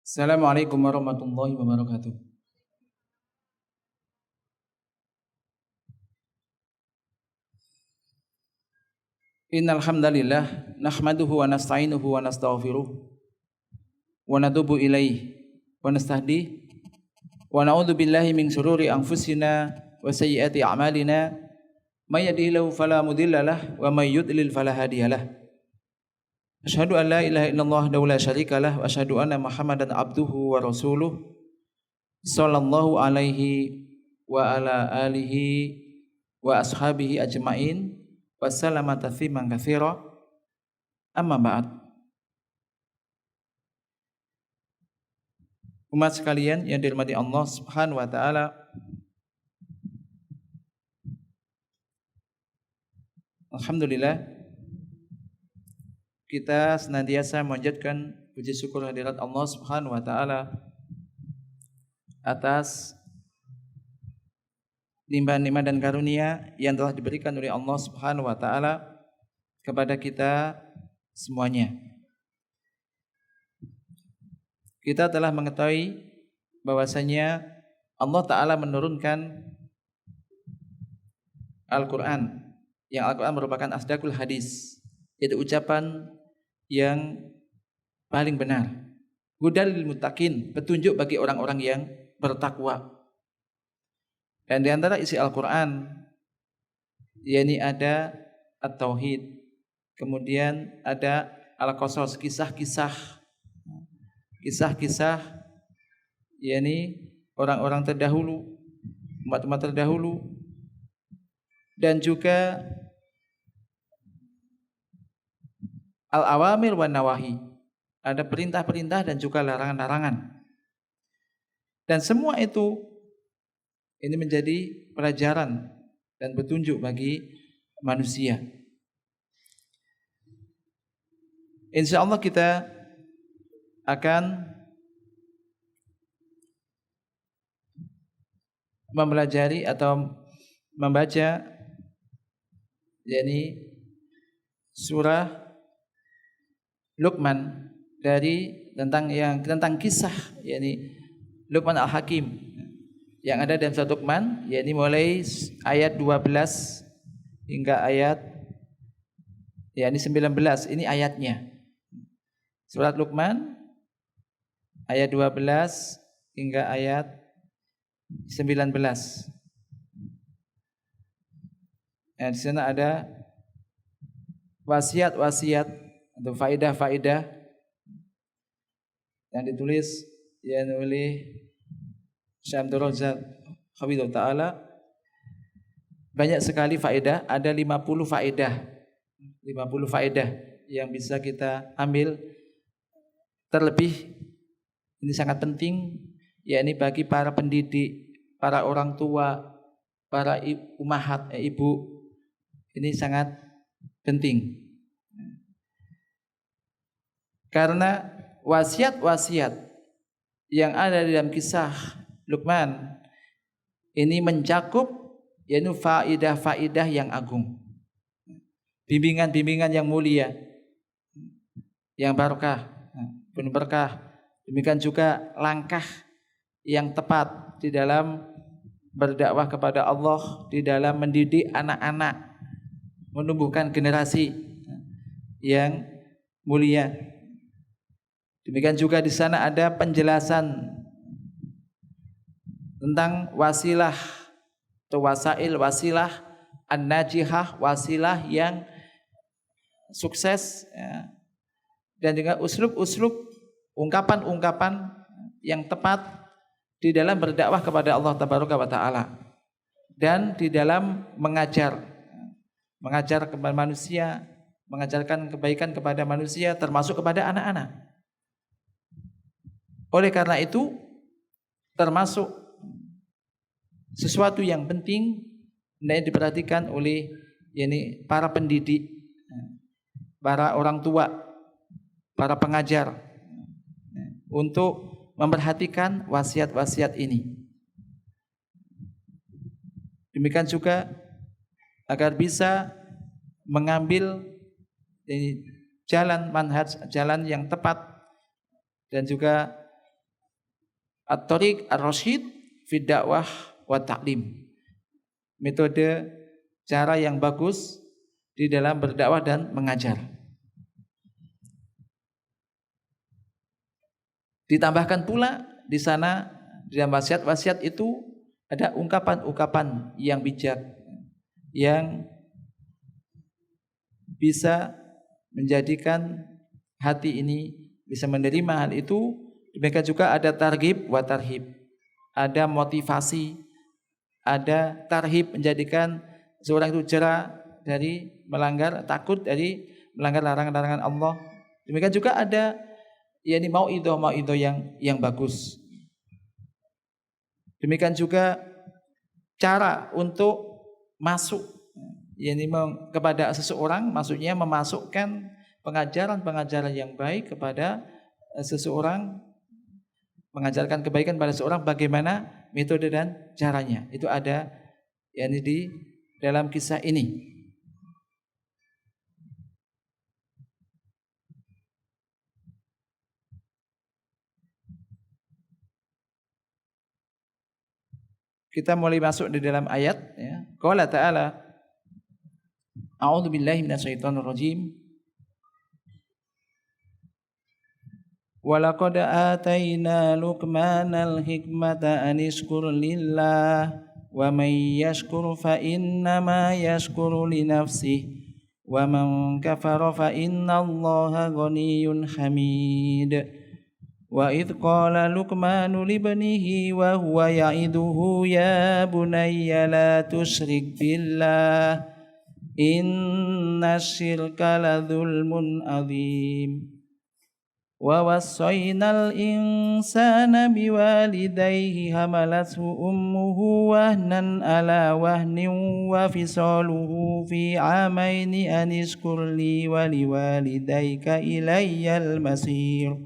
Assalamualaikum warahmatullahi wabarakatuh. Innal hamdalillah nahmaduhu wa nasta'inuhu wa nastaghfiruh wa natubu ilaihi wa nastahdihi wa na'udzu billahi min shururi anfusina wa sayyiati a'malina may yahdihillahu fala mudhillalah wa may yudlil fala hadiyalah. Asyhadu an la ilaha illallah wahdahu la syarikalah wa asyhadu anna Muhammadan abduhu wa rasuluh sallallahu alaihi wa ala alihi wa ashabihi ajmain wa sallama tasliman katsira. Amma ba'd. Umat sekalian yang dirahmati Allah Subhanahu wa taala, alhamdulillah kita senantiasa memanjatkan puji syukur hadirat Allah Subhanahu wa taala atas limpahan-limpahan dan karunia yang telah diberikan oleh Allah Subhanahu wa taala kepada kita semuanya. Kita telah mengetahui bahwasanya Allah taala menurunkan Al-Qur'an, yang Al-Qur'an merupakan asdaqul hadis, yaitu ucapan yang paling benar. Hudal lil muttaqin, petunjuk bagi orang-orang yang bertakwa. Dan di antara isi Al-Qur'an yakni ada at-tauhid, kemudian ada al-qasas, kisah-kisah yakni orang-orang terdahulu, umat-umat terdahulu, dan juga al-awamir wan nawahi, ada perintah-perintah dan juga larangan-larangan. Dan semua itu ini menjadi pelajaran dan petunjuk bagi manusia. Insya Allah kita akan mempelajari atau membaca yakni surah Luqman tentang kisah yakni Luqman Al-Hakim yang ada dalam surat Luqman, yakni mulai ayat 12 hingga ayat yakni 19. Ini ayatnya. Surat Luqman ayat 12 hingga ayat 19. Nah, di sana ada wasiat-wasiat atau faedah-faedah yang ditulis oleh Syekh Abdul Razak Hafizahullah Ta'ala. Banyak sekali faedah, ada 50 faedah yang bisa kita ambil. Terlebih ini sangat penting, yakni bagi para pendidik, para orang tua, para ibu, ini sangat penting. Karena wasiat-wasiat yang ada di dalam kisah Luqman ini mencakup yaitu faidah-faidah yang agung, bimbingan-bimbingan yang mulia, yang barokah, penuh berkah. Demikian juga langkah yang tepat di dalam berdakwah kepada Allah, di dalam mendidik anak-anak, menumbuhkan generasi yang mulia. Demikian juga di sana ada penjelasan tentang wasilah atau wasilah an-najihah, wasilah yang sukses, ya. Dan juga uslub-uslub, ungkapan-ungkapan yang tepat di dalam berdakwah kepada Allah Tabaraka wa Ta'ala dan di dalam mengajar kepada manusia, mengajarkan kebaikan kepada manusia, termasuk kepada anak-anak. Oleh karena itu termasuk sesuatu yang penting yang diperhatikan oleh para pendidik, para orang tua, para pengajar untuk memperhatikan wasiat-wasiat ini. Demikian juga agar bisa mengambil jalan manhaj, jalan yang tepat, dan juga at-thariq ar-rasyid fi dakwah wa ta'lim. Metode cara yang bagus di dalam berdakwah dan mengajar. Ditambahkan pula di sana di dalam wasiat-wasiat itu ada ungkapan-ungkapan yang bijak yang bisa menjadikan hati ini bisa menerima hal itu. Demikian juga ada targhib wa tarhib. Ada motivasi, ada tarhib menjadikan seorang itu jera dari melanggar, takut dari melanggar larangan-larangan Allah. Demikian juga ada yakni mauidhah yang bagus. Demikian juga cara untuk masuk yakni kepada seseorang, maksudnya memasukkan pengajaran-pengajaran yang baik kepada seseorang, mengajarkan kebaikan pada seseorang, bagaimana metode dan caranya. Itu ada yakni di dalam kisah ini. Kita mulai masuk di dalam ayat ya. Qala ta'ala A'udzu billahi minasyaitonir rajim. Wa laqad atayna Luqmanal hikmata an ishkur lillah wa may yashkur fa innama yashkuru li nafsihi wa man kafara fa innallaha ghaniyyun hamid. Wa idh qala Luqmanu libnihi wa huwa ya'iduhu ya bunayya la tusyrik billah inna syirka la dzulmun adzim. Wa wassaynal insana biwalidayhi hamalathu ummuhu wahnan ala wahnin wa fisaluhu fi 'amaini an ishkur li wa liwalidayka ilayyal masir.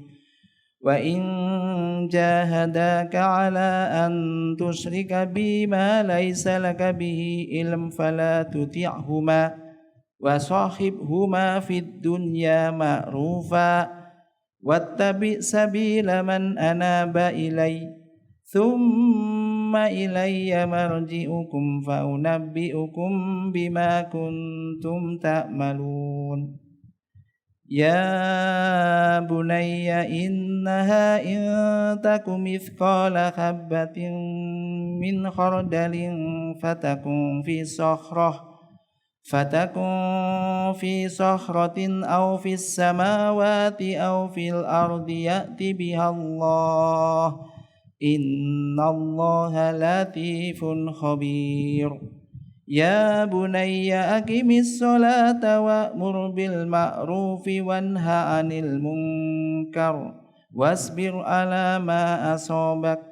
Wa in jahadaka ala an tusyrika bima laysa laka bihi ilm fala tuti'huma wa sahibhuma fid dunya ma'rufa wattabi' sabila man anaba ilai thumma ilayya marji'ukum fa unabbi'ukum bima kuntum ta'malun. Ya bunayya innaha in takum mithqala habbatin min khardalin fatakun fi sakhratin aw fis samawati aw fil ardi ya'ti biha Allah innallaha latifun khabir. Ya bunayya aqimis sholata wa'mur bil ma'rufi wanha 'anil munkar wasbir 'ala ma asabak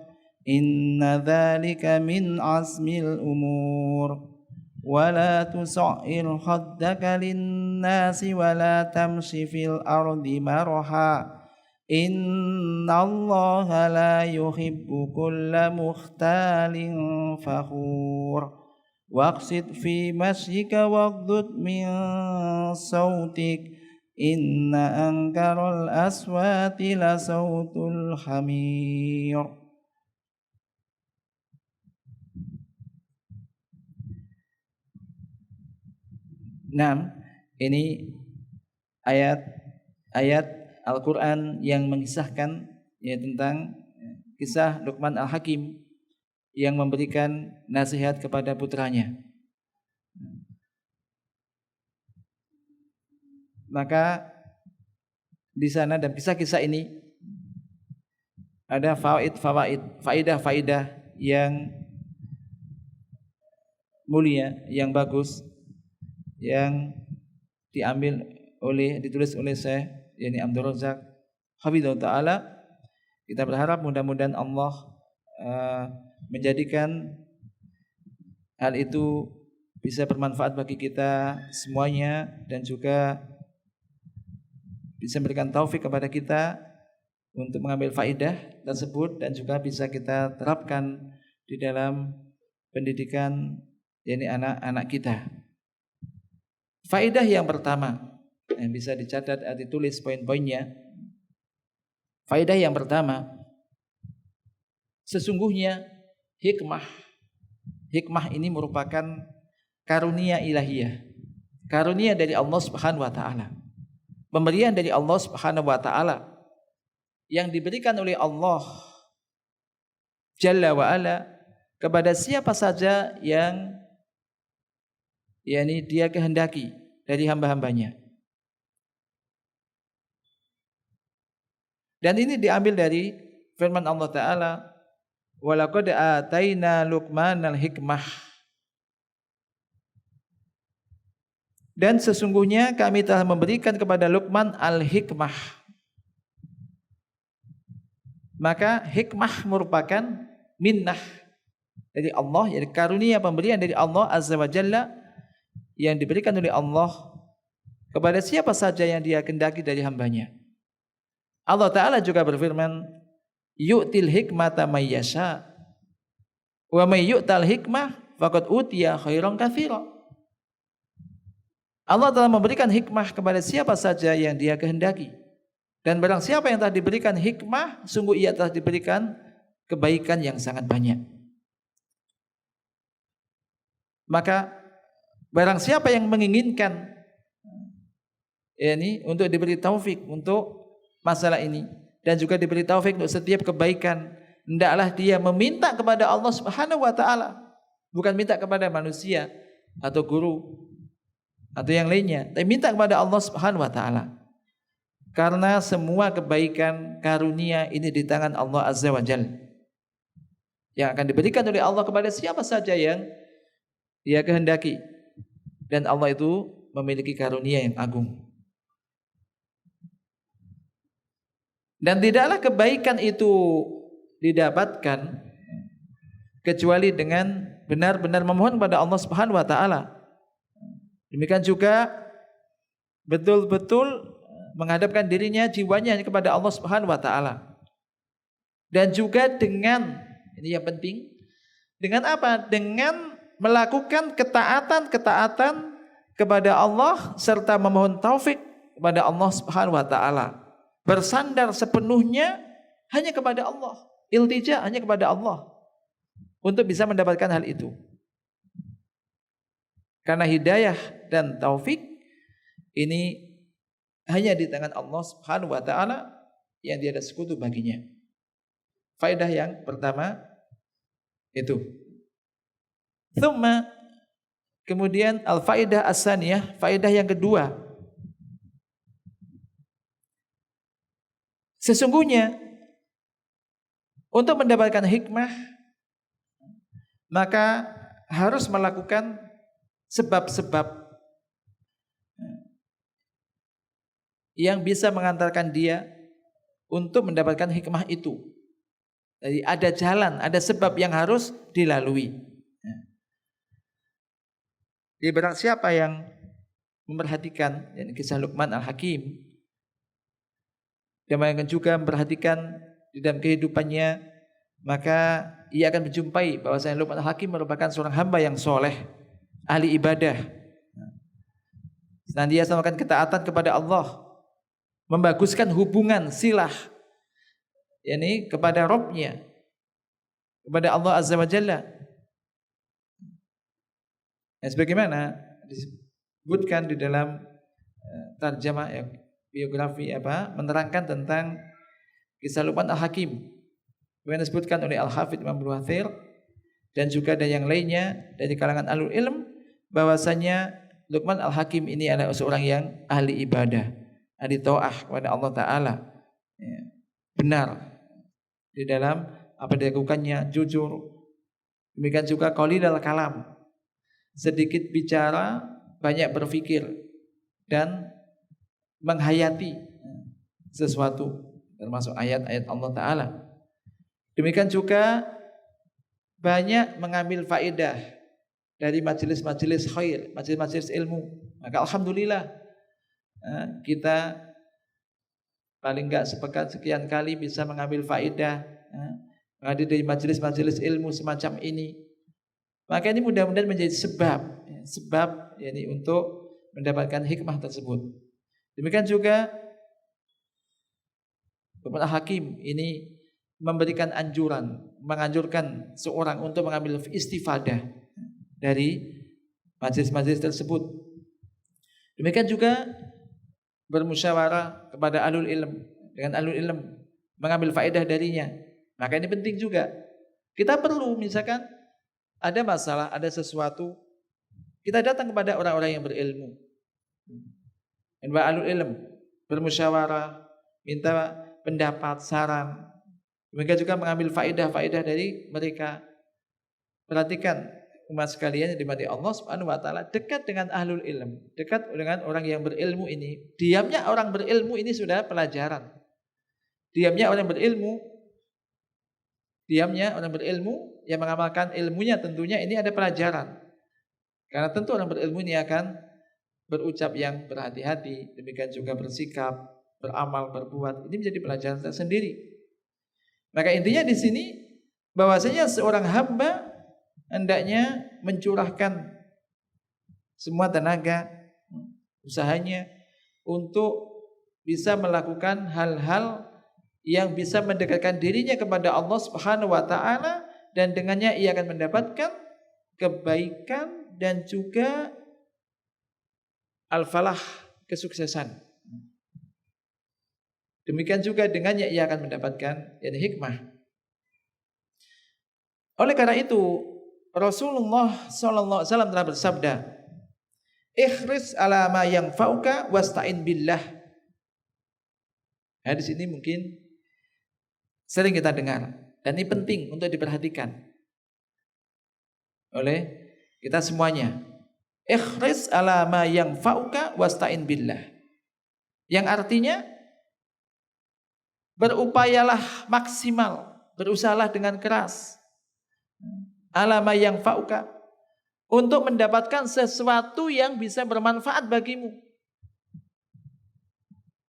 inna dzalika min 'azmil umur. Wa la tusa'ir khaddaka lin-nasi wa la tamshi fil ardi maraha innallaha la yuhibbu kulla mukhtalin fakhur. Waqsid fi masyika waghdud min sautik inna ankaral aswati la sautul hamir. Nah, ini ayat Al-Quran yang mengisahkan ya tentang kisah Luqman Al-Hakim yang memberikan nasihat kepada putranya. Maka di sana dalam kisah-kisah ini ada faidah-faidah yang mulia, yang bagus, yang ditulis oleh Syekh yakni Abdul Razak Hafizahullah Ta'ala. Kita berharap mudah-mudahan Allah menjadikan hal itu bisa bermanfaat bagi kita semuanya dan juga bisa memberikan taufik kepada kita untuk mengambil faidah tersebut dan juga bisa kita terapkan di dalam pendidikan yakni anak-anak kita. Faidah yang pertama yang bisa dicatat atau ditulis poin-poinnya. Faidah yang pertama, sesungguhnya hikmah ini merupakan karunia ilahiyah, karunia dari Allah Subhanahu wa taala, pemberian dari Allah Subhanahu wa taala yang diberikan oleh Allah Jalla wa ala kepada siapa saja yang dia kehendaki dari hamba-hambanya. Dan ini diambil dari firman Allah Ta'ala, walaqad ataina Luqmanal hikmah. Dan sesungguhnya kami telah memberikan kepada Luqman al-hikmah. Maka hikmah merupakan minnah dari Allah, yaitu karunia pemberian dari Allah Azza wa Jalla yang diberikan oleh Allah kepada siapa saja yang dia kehendaki dari hambanya. Allah Ta'ala juga berfirman, yu'til hikmata may yasha wa may yu'tal hikmah faqad utiya khairan katsira. Allah telah memberikan hikmah kepada siapa saja yang dia kehendaki, dan barang siapa yang telah diberikan hikmah, sungguh ia telah diberikan kebaikan yang sangat banyak. Maka barang siapa yang menginginkan untuk diberi taufik untuk masalah ini, dan juga diberi taufik untuk setiap kebaikan, hendaklah dia meminta kepada Allah Subhanahu wa taala, bukan minta kepada manusia atau guru atau yang lainnya, tapi minta kepada Allah Subhanahu wa taala. Karena semua kebaikan karunia ini di tangan Allah Azza wa Jalla, yang akan diberikan oleh Allah kepada siapa saja yang dia kehendaki, dan Allah itu memiliki karunia yang agung. Dan tidaklah kebaikan itu didapatkan kecuali dengan benar-benar memohon kepada Allah Subhanahu wa taala. Demikian juga betul-betul menghadapkan dirinya, jiwanya kepada Allah Subhanahu wa taala. Dan juga dengan, ini yang penting, dengan apa? Dengan melakukan ketaatan kepada Allah serta memohon taufik kepada Allah Subhanahu wa taala. Bersandar sepenuhnya hanya kepada Allah, iltija hanya kepada Allah untuk bisa mendapatkan hal itu. Karena hidayah dan taufik ini hanya di tangan Allah Subhanahu wa taala yang tiada sekutu baginya. Faedah yang pertama itu. Tsumma, kemudian al-faedah as-saniyah, faedah yang kedua. Sesungguhnya untuk mendapatkan hikmah maka harus melakukan sebab-sebab yang bisa mengantarkan dia untuk mendapatkan hikmah itu. Jadi ada jalan, ada sebab yang harus dilalui. Jadi barang siapa yang memperhatikan kisah Luqman Al-Hakim, dan juga memperhatikan di dalam kehidupannya, maka ia akan menjumpai bahwasanya Luqman Al-Hakim merupakan seorang hamba yang soleh, ahli ibadah, senantiasa melakukan ketaatan kepada Allah, membaguskan hubungan silah kepada Rabb-Nya, kepada Allah Azza wa Jalla. Sebagaimana disebutkan di dalam tarjamah biografi menerangkan tentang kisah Luqman Al-Hakim, yang disebutkan oleh Al-Hafidz Imam Ibnu Katsir dan juga ada yang lainnya dari kalangan ahlul ilm, bahwasanya Luqman Al-Hakim ini adalah seorang yang ahli ibadah, ahli taat kepada Allah Ta'ala, benar di dalam apa dilakukannya, jujur. Demikian juga qalilal kalam, sedikit bicara, banyak berpikir dan menghayati sesuatu, termasuk ayat-ayat Allah Ta'ala. Demikian juga banyak mengambil faedah dari majelis-majelis khair, majelis-majelis ilmu. Maka alhamdulillah kita paling enggak sepekan sekian kali bisa mengambil faedah menghadiri dari majelis-majelis ilmu semacam ini. Maka ini mudah-mudahan menjadi sebab untuk mendapatkan hikmah tersebut. Demikian juga Luqman Al-Hakim ini memberikan anjuran, menganjurkan seorang untuk mengambil istifadah dari majelis-majelis tersebut. Demikian juga bermusyawarah kepada ahlul ilm, dengan ahlul ilm mengambil faedah darinya. Maka ini penting juga. Kita perlu misalkan ada masalah, ada sesuatu, kita datang kepada orang-orang yang berilmu. Dan ahlul ilm bermusyawarah, minta pendapat, saran. Demikian juga mengambil faedah-faedah dari mereka. Perhatikan umat sekalian yang dimati Allah Subhanahu wa taala, dekat dengan ahlul ilm, dekat dengan orang yang berilmu ini. Diamnya orang berilmu ini sudah pelajaran. Diamnya orang berilmu yang mengamalkan ilmunya, tentunya ini ada pelajaran. Karena tentu orang berilmu ini akan berucap yang berhati-hati, demikian juga bersikap, beramal, berbuat. Ini menjadi pelajaran tersendiri. Maka intinya di sini bahwasanya seorang hamba hendaknya mencurahkan semua tenaga usahanya untuk bisa melakukan hal-hal yang bisa mendekatkan dirinya kepada Allah Subhanahu wa taala, dan dengannya ia akan mendapatkan kebaikan dan juga al-falah, kesuksesan. Demikian juga dengannya ia akan mendapatkan hikmah. Oleh karena itu Rasulullah sallallahu alaihi wasallam telah bersabda, "Ikhris ala ma yanfa'uka wasta'in billah." Hadis ini mungkin sering kita dengar dan ini penting untuk diperhatikan oleh kita semuanya. Ikhris ala ma yanfa'uka wasta'in billah. Yang artinya berupayalah maksimal, berusahalah dengan keras. Alama yang fauka, untuk mendapatkan sesuatu yang bisa bermanfaat bagimu.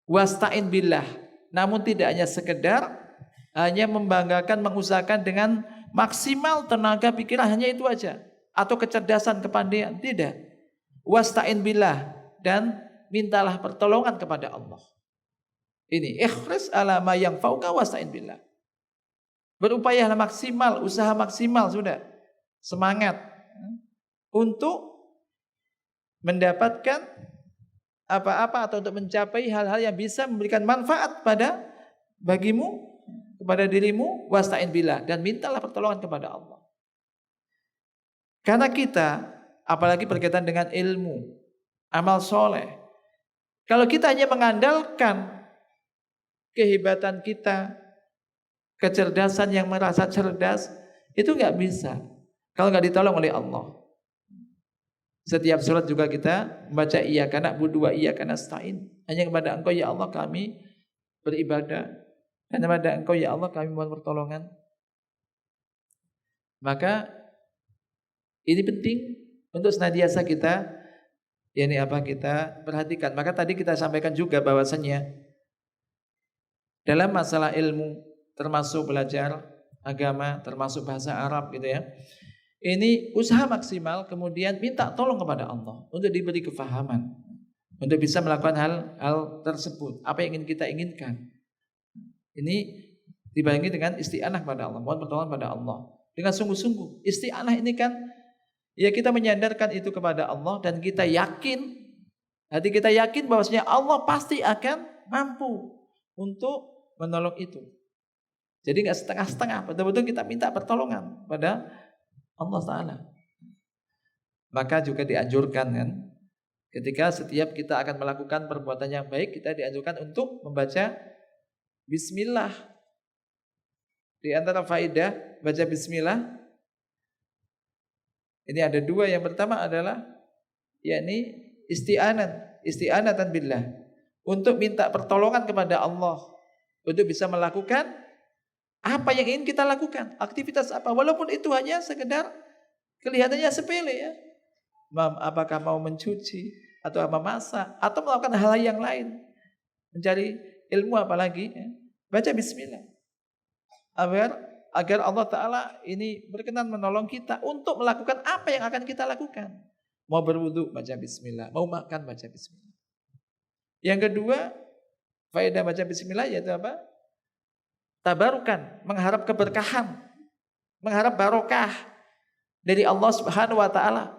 Wasta'in billah, namun tidak hanya sekedar hanya membanggakan, mengusahakan dengan maksimal tenaga pikiran, hanya itu aja, atau kecerdasan, kepandaian, tidak. Wasta'in billah, dan mintalah pertolongan kepada Allah. Ini ikhlas ala ma yang fauka wasta'in billah. Berupayalah maksimal, usaha maksimal sudah. Semangat untuk mendapatkan apa-apa atau untuk mencapai hal-hal yang bisa memberikan manfaat pada bagimu, kepada dirimu, wasta'in billah, dan mintalah pertolongan kepada Allah. Karena kita apalagi berkaitan dengan ilmu, amal soleh, kalau kita hanya mengandalkan kehebatan kita, kecerdasan yang merasa cerdas, itu nggak bisa kalau nggak ditolong oleh Allah. Setiap surat juga kita membaca iyyaka na'budu wa iyyaka nasta'in. Hanya kepada Engkau ya Allah kami beribadah, dan kepada Engkau ya Allah kami mohon pertolongan. Maka ini penting untuk senantiasa kita kita perhatikan. Maka tadi kita sampaikan juga bahwasanya dalam masalah ilmu, termasuk belajar agama, termasuk bahasa Arab gitu ya, ini usaha maksimal, kemudian minta tolong kepada Allah untuk diberi kefahaman, untuk bisa melakukan hal tersebut, apa yang ingin kita inginkan. Ini dibarengi dengan isti'anah kepada Allah, mohon pertolongan pada Allah dengan sungguh-sungguh. Isti'anah ini kan ya kita menyandarkan itu kepada Allah, dan kita yakin, hati kita yakin bahwasanya Allah pasti akan mampu untuk menolong itu. Jadi nggak setengah-setengah, betul-betul kita minta pertolongan pada Allah Ta'ala. Maka juga dianjurkan kan, ketika setiap kita akan melakukan perbuatan yang baik, kita dianjurkan untuk membaca bismillah. Di antara faedah baca bismillah ini ada dua. Yang pertama adalah yakni isti'anatan billah, untuk minta pertolongan kepada Allah untuk bisa melakukan apa yang ingin kita lakukan, aktivitas apa, walaupun itu hanya sekedar kelihatannya sepele ya. Apakah mau mencuci atau memasak atau melakukan hal yang lain, mencari ilmu apalagi ya. Baca bismillah agar Allah Ta'ala ini berkenan menolong kita untuk melakukan apa yang akan kita lakukan. Mau berwudu baca bismillah, mau makan baca bismillah. Yang kedua faedah baca bismillah yaitu apa? tabarukan, mengharap keberkahan, mengharap barokah dari Allah Subhanahu wa taala.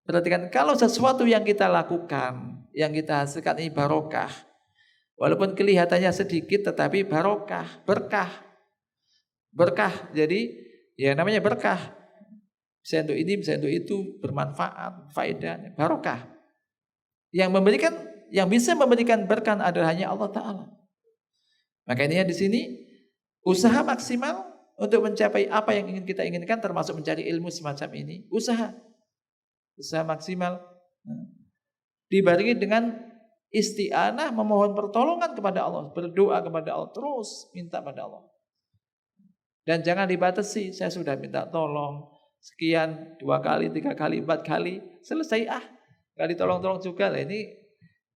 Perhatikan, kalau sesuatu yang kita lakukan, yang kita hasilkan ini barokah, walaupun kelihatannya sedikit tetapi barokah, berkah. Berkah, jadi ya namanya berkah. Bisa untuk ini, bisa untuk itu, bermanfaat, faedah, barokah. Yang bisa memberikan berkah adalah hanya Allah Ta'ala. Makanya di sini usaha maksimal untuk mencapai apa yang ingin kita inginkan, termasuk mencari ilmu semacam ini. Usaha maksimal dibarengi dengan isti'anah, memohon pertolongan kepada Allah, berdoa kepada Allah, terus minta pada Allah. Dan jangan dibatasi, saya sudah minta tolong sekian, 2 kali, 3 kali, 4 kali, selesai gak ditolong-tolong juga lah. Ini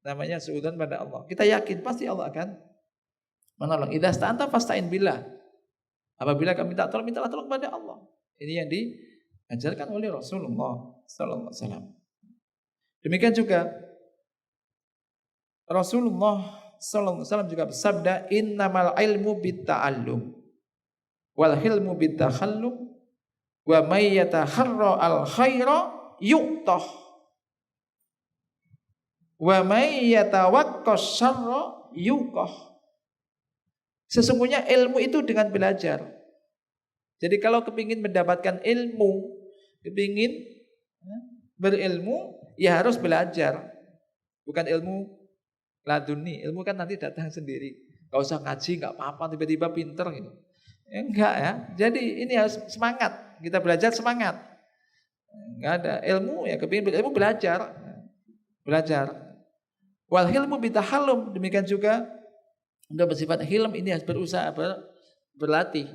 namanya suudzon pada Allah. Kita yakin pasti Allah akan menolong. Idza sta'anta fasta'in billah. Apabila kamu minta tolong, mintalah tolong kepada Allah. Ini yang diajarkan oleh Rasulullah sallallahu alaihi wasallam. Demikian juga Rasulullah sallallahu alaihi wasallam juga bersabda, innamal ilmu bitta'allum wal hilmu bittakhallum wa may yataharra al khaira yu'tah wa may yatawakkas syarra yuqah. Sesungguhnya ilmu itu dengan belajar. Jadi kalau kepingin mendapatkan ilmu, kepingin berilmu, ya harus belajar. Bukan ilmu laduni, ilmu kan nanti datang sendiri. Gak usah ngaji, gak apa-apa, tiba-tiba pinter gitu. Enggak ya. Jadi ini harus semangat. Kita belajar semangat. Enggak ada ilmu ya, kepingin berilmu belajar. Belajar. Wal hilmu bitahallum, demikian juga untuk bersifat hilm ini harus berusaha berlatih.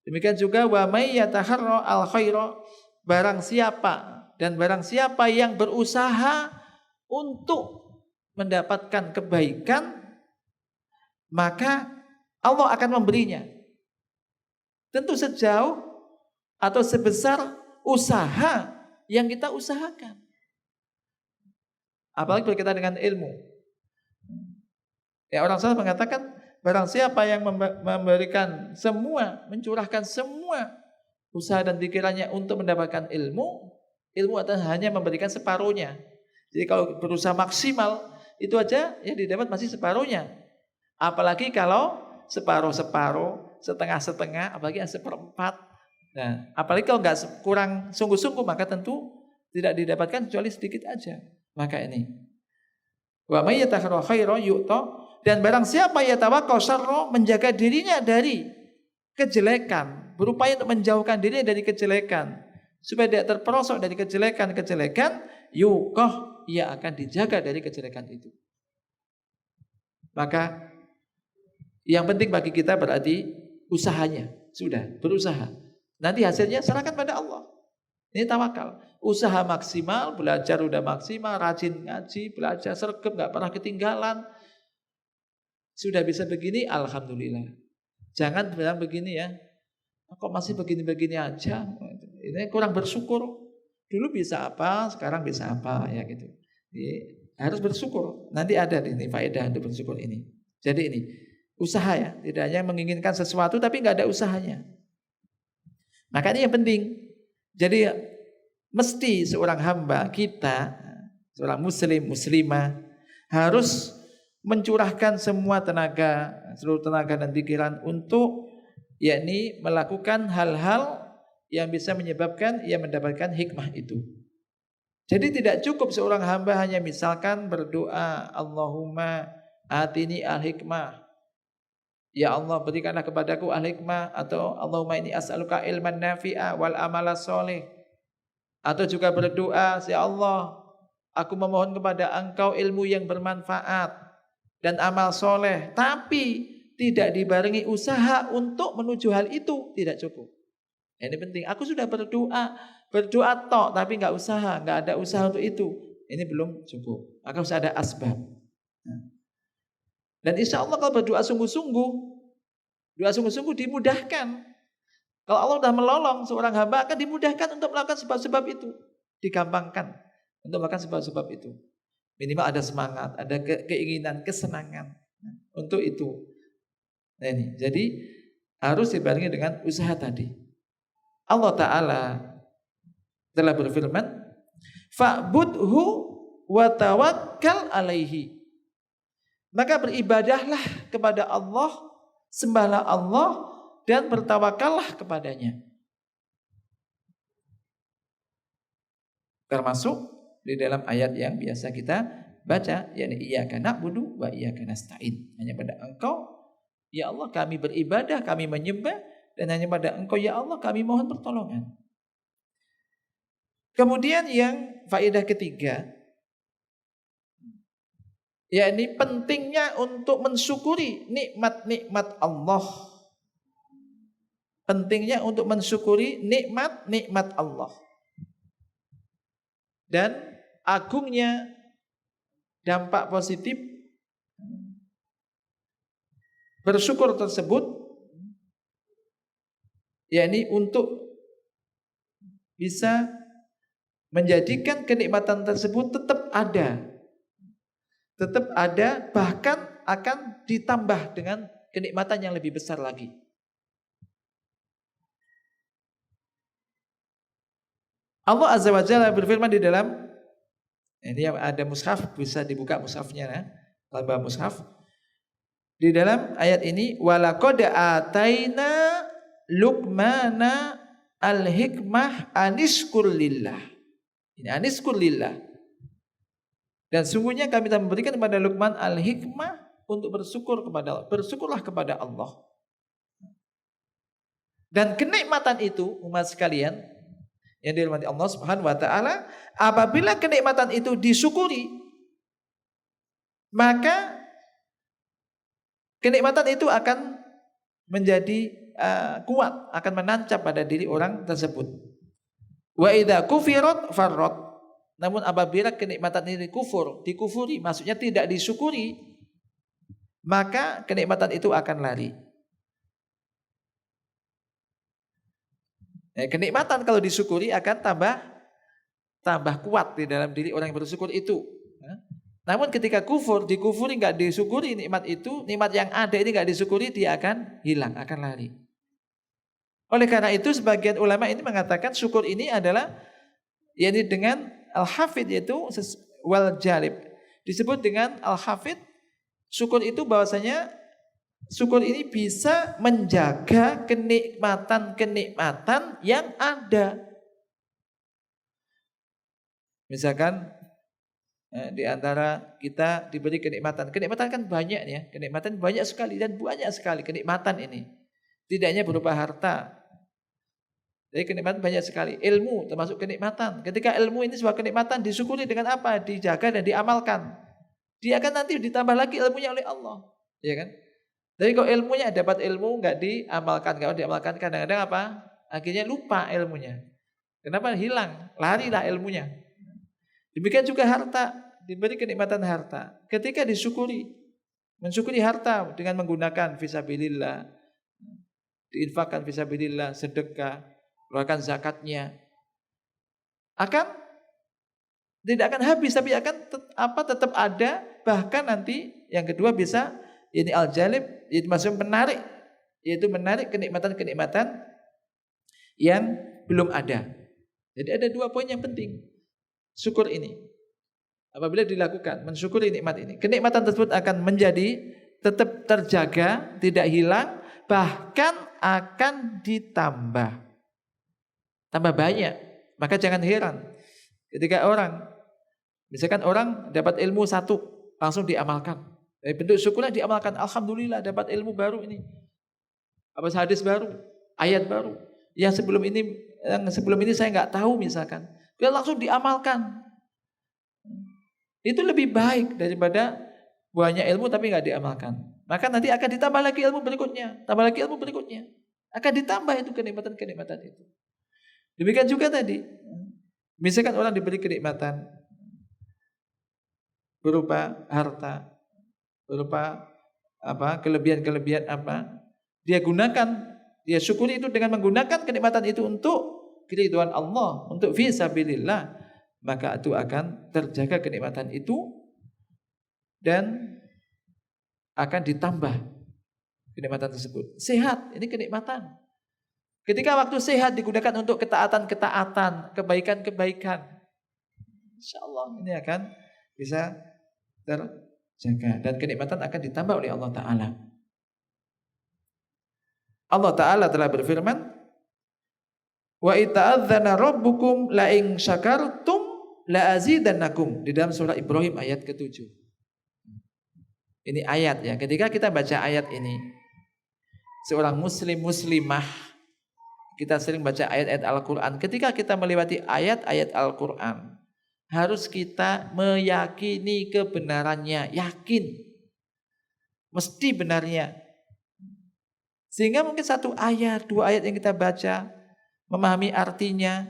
Demikian juga wa may yataharra al khaira, barang siapa yang berusaha untuk mendapatkan kebaikan, maka Allah akan memberinya. Tentu sejauh atau sebesar usaha yang kita usahakan. Apalagi berkaitan dengan ilmu. Ya, orang salaf mengatakan barang siapa yang memberikan semua, mencurahkan semua usaha dan pikirannya untuk mendapatkan ilmu adalah hanya memberikan separuhnya. Jadi kalau berusaha maksimal itu aja yang didapat masih separuhnya. Apalagi kalau separuh-separuh, setengah-setengah, apalagi yang seperempat. Nah, apalagi kalau nggak kurang sungguh-sungguh, maka tentu tidak didapatkan kecuali sedikit aja. Maka ini wa may yataharra khairan yu'ta, dan barang siapa yatawakkal syarra, menjaga dirinya dari kejelekan, berupaya untuk menjauhkan dirinya dari kejelekan supaya tidak terperosok dari kejelekan-kejelekan, yuqah, ia akan dijaga dari kejelekan itu. Maka yang penting bagi kita berarti usahanya, sudah berusaha. Nanti hasilnya serahkan pada Allah. Ini tawakal. Usaha maksimal, belajar udah maksimal, rajin ngaji, belajar sergap, gak pernah ketinggalan. Sudah bisa begini, alhamdulillah. Jangan bilang begini ya, kok masih begini-begini aja. Ini kurang bersyukur. Dulu bisa apa, sekarang bisa apa, ya gitu. Jadi, harus bersyukur. Nanti ada ini faedah untuk bersyukur ini. Jadi ini usaha ya, tidak hanya menginginkan sesuatu tapi nggak ada usahanya. Makanya yang penting. Jadi mesti seorang hamba kita, seorang muslim, muslimah harus mencurahkan semua tenaga, seluruh tenaga dan pikiran untuk yakni melakukan hal-hal yang bisa menyebabkan ia mendapatkan hikmah itu. Jadi tidak cukup seorang hamba hanya misalkan berdoa, Allahumma atini al-hikmah, ya Allah berikanlah kepadaku al-hikmah, atau Allahumma inni as'aluka ilman nafi'a wal amala sholih, atau juga berdoa, ya Allah aku memohon kepada Engkau ilmu yang bermanfaat dan amal soleh, tapi tidak dibarengi usaha untuk menuju hal itu, tidak cukup. Ini penting. Aku sudah berdoa tok, tapi nggak ada usaha untuk itu. Ini belum cukup. Maka harus ada asbab. Dan insya Allah kalau berdoa sungguh-sungguh, dimudahkan. Kalau Allah sudah melolong seorang hamba, akan dimudahkan untuk melakukan sebab-sebab itu, digampangkan untuk melakukan sebab-sebab itu. Minimal ada semangat, ada keinginan, kesenangan untuk itu. Nah ini, jadi harus dibarengi dengan usaha tadi. Allah Ta'ala telah berfirman, fa'budhu wa tawakkal alaihi. Maka beribadahlah kepada Allah, sembahlah Allah, dan bertawakallah kepadanya. Termasuk di dalam ayat yang biasa kita baca, yakni iyyaka na'budu wa iyyaka nasta'in. Hanya pada Engkau ya Allah kami beribadah, kami menyembah, dan hanya pada Engkau ya Allah kami mohon pertolongan. Kemudian yang faedah ketiga, yakni pentingnya untuk mensyukuri nikmat-nikmat Allah. Pentingnya untuk mensyukuri nikmat-nikmat Allah. Dan agungnya dampak positif bersyukur tersebut, yakni untuk bisa menjadikan kenikmatan tersebut tetap ada, bahkan akan ditambah dengan kenikmatan yang lebih besar lagi. Allah Azza wa Jalla berfirman di dalam, ini ada mushaf, bisa dibuka mushafnya ya, laba mushaf. Di dalam ayat ini, walaqad ataina Luqmana al-hikmah anishkur lillah. Ini anishkur lillah. Dan sungguhnya kami telah memberikan kepada Luqman al-hikmah untuk bersyukurlah kepada Allah. Dan kenikmatan itu umat sekalian yang dirahmati Allah Subhanahu wa taala, apabila kenikmatan itu disyukuri, maka kenikmatan itu akan menjadi kuat, akan menancap pada diri orang tersebut. Wa idza kufirat farrat. Namun apabila kenikmatan ini dikufuri, maksudnya tidak disyukuri, maka kenikmatan itu akan lari. Kenikmatan kalau disyukuri akan tambah kuat di dalam diri orang yang bersyukur itu. Namun ketika dikufuri, nggak disyukuri nikmat itu, nikmat yang ada ini nggak disyukuri, dia akan hilang, akan lari. Oleh karena itu sebagian ulama ini mengatakan syukur ini adalah yakni dengan al-hafid, yaitu wal jalib. Disebut dengan al-hafid, syukur itu bahwasanya syukur ini bisa menjaga kenikmatan-kenikmatan yang ada. Misalkan di antara kita diberi kenikmatan. Kenikmatan kan banyak ya, kenikmatan banyak sekali dan banyak sekali kenikmatan ini. Tidak hanya berupa harta. Jadi kenikmatan banyak sekali. Ilmu termasuk kenikmatan. Ketika ilmu ini sebuah kenikmatan, disyukuri dengan apa? Dijaga dan diamalkan. Dia akan nanti ditambah lagi ilmunya oleh Allah. Ya kan? Jadi kalau ilmunya dapat ilmu nggak diamalkan, kalau diamalkan kadang-kadang apa? Akhirnya lupa ilmunya. Kenapa? Hilang, larilah ilmunya. Demikian juga harta, diberi kenikmatan harta. Ketika mensyukuri harta dengan menggunakan fisabilillah, diinfakkan fisabilillah, sedekah, keluarkan zakatnya, tidak akan habis, tapi akan tetap ada. Bahkan nanti yang kedua bisa ini al-jalib, yaitu maksudnya menarik kenikmatan-kenikmatan yang belum ada. Jadi ada dua poin yang penting. Syukur ini apabila dilakukan, mensyukuri nikmat ini, kenikmatan tersebut akan menjadi tetap terjaga, tidak hilang, bahkan akan tambah banyak. Maka jangan heran ketika misalkan orang dapat ilmu satu, langsung diamalkan. Bentuk syukurnya diamalkan. Alhamdulillah dapat ilmu baru ini. Hadis baru, ayat baru. Yang sebelum ini saya nggak tahu misalkan. Dia langsung diamalkan. Itu lebih baik daripada banyak ilmu tapi nggak diamalkan. Maka nanti akan ditambah lagi ilmu berikutnya, akan ditambah itu kenikmatan itu. Demikian juga tadi, misalkan orang diberi kenikmatan berupa harta, berupa kelebihan dia syukuri itu dengan menggunakan kenikmatan itu untuk keridhaan Allah, untuk fisabilillah, maka itu akan terjaga kenikmatan itu dan akan ditambah kenikmatan tersebut. Sehat, ini kenikmatan. Ketika waktu sehat digunakan untuk ketaatan-ketaatan, kebaikan-kebaikan, insya Allah ini akan bisa terjaga dan kenikmatan akan ditambah oleh Allah Ta'ala. Allah Ta'ala telah berfirman, wa ita'adzana rabbukum la'ing syakartum la'azidannakum, di dalam surah Ibrahim ayat ke-7. Ini ayat ya. Ketika kita baca ayat ini, seorang muslimah, kita sering baca ayat-ayat Al-Quran. Ketika kita melewati ayat-ayat Al-Quran, harus kita meyakini kebenarannya, yakin, mesti benarnya. Sehingga mungkin satu ayat, dua ayat yang kita baca, memahami artinya,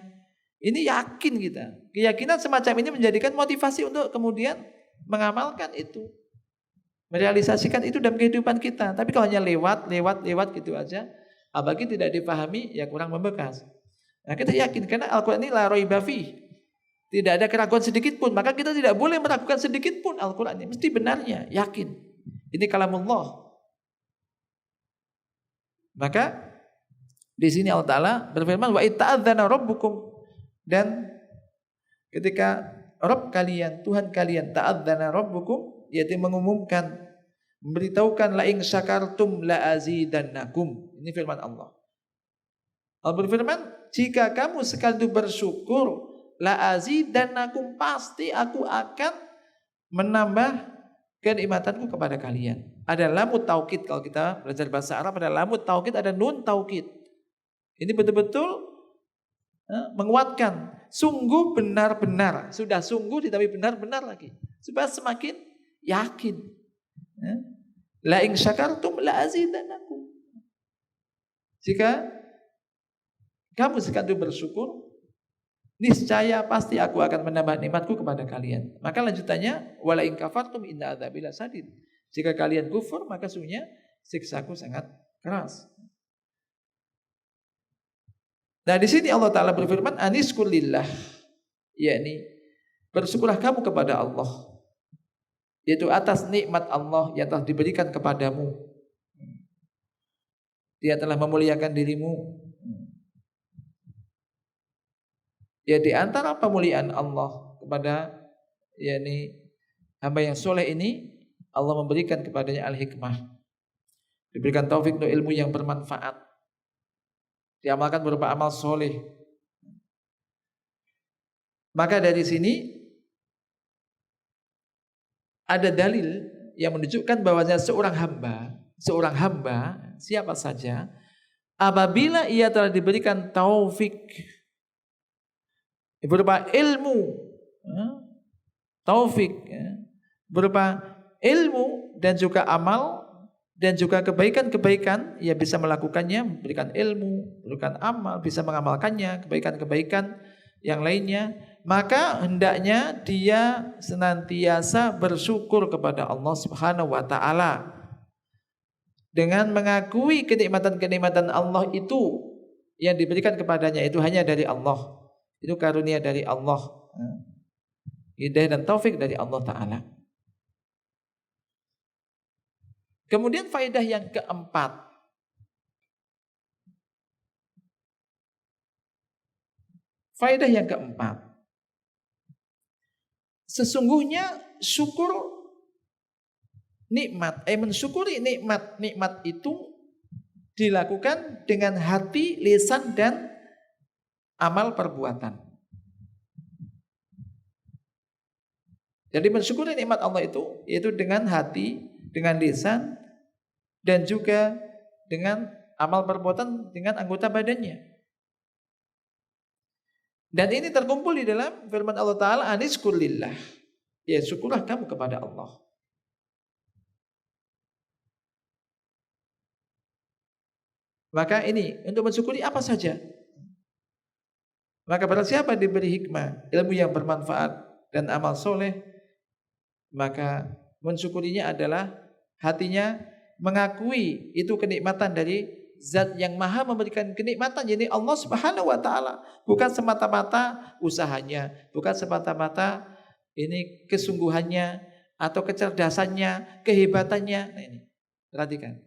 ini yakin kita. Keyakinan semacam ini menjadikan motivasi untuk kemudian mengamalkan itu, merealisasikan itu dalam kehidupan kita. Tapi kalau hanya lewat gitu aja, apalagi tidak dipahami, ya kurang membekas. Nah, kita yakin karena Al-Quran ini la raiba fi, tidak ada keraguan sedikit pun, maka kita tidak boleh meragukan sedikit pun Al-Quran ini, mesti benarnya, yakin. Ini kalamullah. Maka di sini Allah Ta'ala berfirman, wa ita'adzana rabbukum, dan ketika Rabb kalian, Tuhan kalian, ta'adzana rabbukum, yaitu mengumumkan, memberitahukan la'ing syakartum la'azidannakum. Ini firman Allah. Allah berfirman, jika kamu sekali bersyukur, la'azidannakum, pasti aku akan menambah kenikmatanku kepada kalian. Ada lamut taukid, kalau kita belajar bahasa Arab ada lamut taukid, ada nun taukid. Ini betul-betul menguatkan, sungguh benar-benar, sudah sungguh ditambah benar-benar lagi, supaya semakin yakin. La in syakartum la azidannakum. Jika kamu sekali bersyukur, niscaya pasti aku akan menambah nikmatku kepada kalian. Maka lanjutannya, wala in kafartum inna adzabi lasadid. Jika kalian kufur, maka sungguhnya siksaku sangat keras. Nah, di sini Allah Ta'ala berfirman, aniskur lillah, yakni bersyukurlah kamu kepada Allah, yaitu atas nikmat Allah yang telah diberikan kepadamu. Dia telah memuliakan dirimu. Ya, di antara pemuliaan Allah kepada yakni hamba yang soleh ini, Allah memberikan kepadanya al-hikmah, diberikan taufik untuk ilmu yang bermanfaat, diamalkan berupa amal soleh. Maka dari sini ada dalil yang menunjukkan bahwasanya seorang hamba siapa saja, apabila ia telah diberikan taufik berupa ilmu, taufik berupa ilmu dan juga amal dan juga kebaikan-kebaikan, ia bisa melakukannya, memberikan ilmu, memberikan amal, bisa mengamalkannya, kebaikan-kebaikan yang lainnya, maka hendaknya dia senantiasa bersyukur kepada Allah Subhanahu wa Ta'ala dengan mengakui kenikmatan-kenikmatan Allah itu yang diberikan kepadanya itu hanya dari Allah. Itu karunia dari Allah, hidayah dan taufik dari Allah Ta'ala. Kemudian faedah yang keempat, sesungguhnya syukur nikmat, mensyukuri nikmat itu dilakukan dengan hati, lisan dan amal perbuatan. Jadi mensyukuri nikmat Allah itu yaitu dengan hati, dengan lisan, dan juga dengan amal perbuatan dengan anggota badannya. Dan ini terkumpul di dalam firman Allah Ta'ala, aniskur lillah, ya syukurlah kamu kepada Allah. Maka ini untuk mensyukuri apa saja. Maka barang siapa diberi hikmah, ilmu yang bermanfaat dan amal soleh, maka mensyukurinya adalah hatinya mengakui itu kenikmatan dari Zat yang maha memberikan kenikmatan, yakni Allah Subhanahu wa Ta'ala. Bukan semata-mata usahanya, bukan semata-mata ini kesungguhannya atau kecerdasannya, kehebatannya. Nah, ini perhatikan.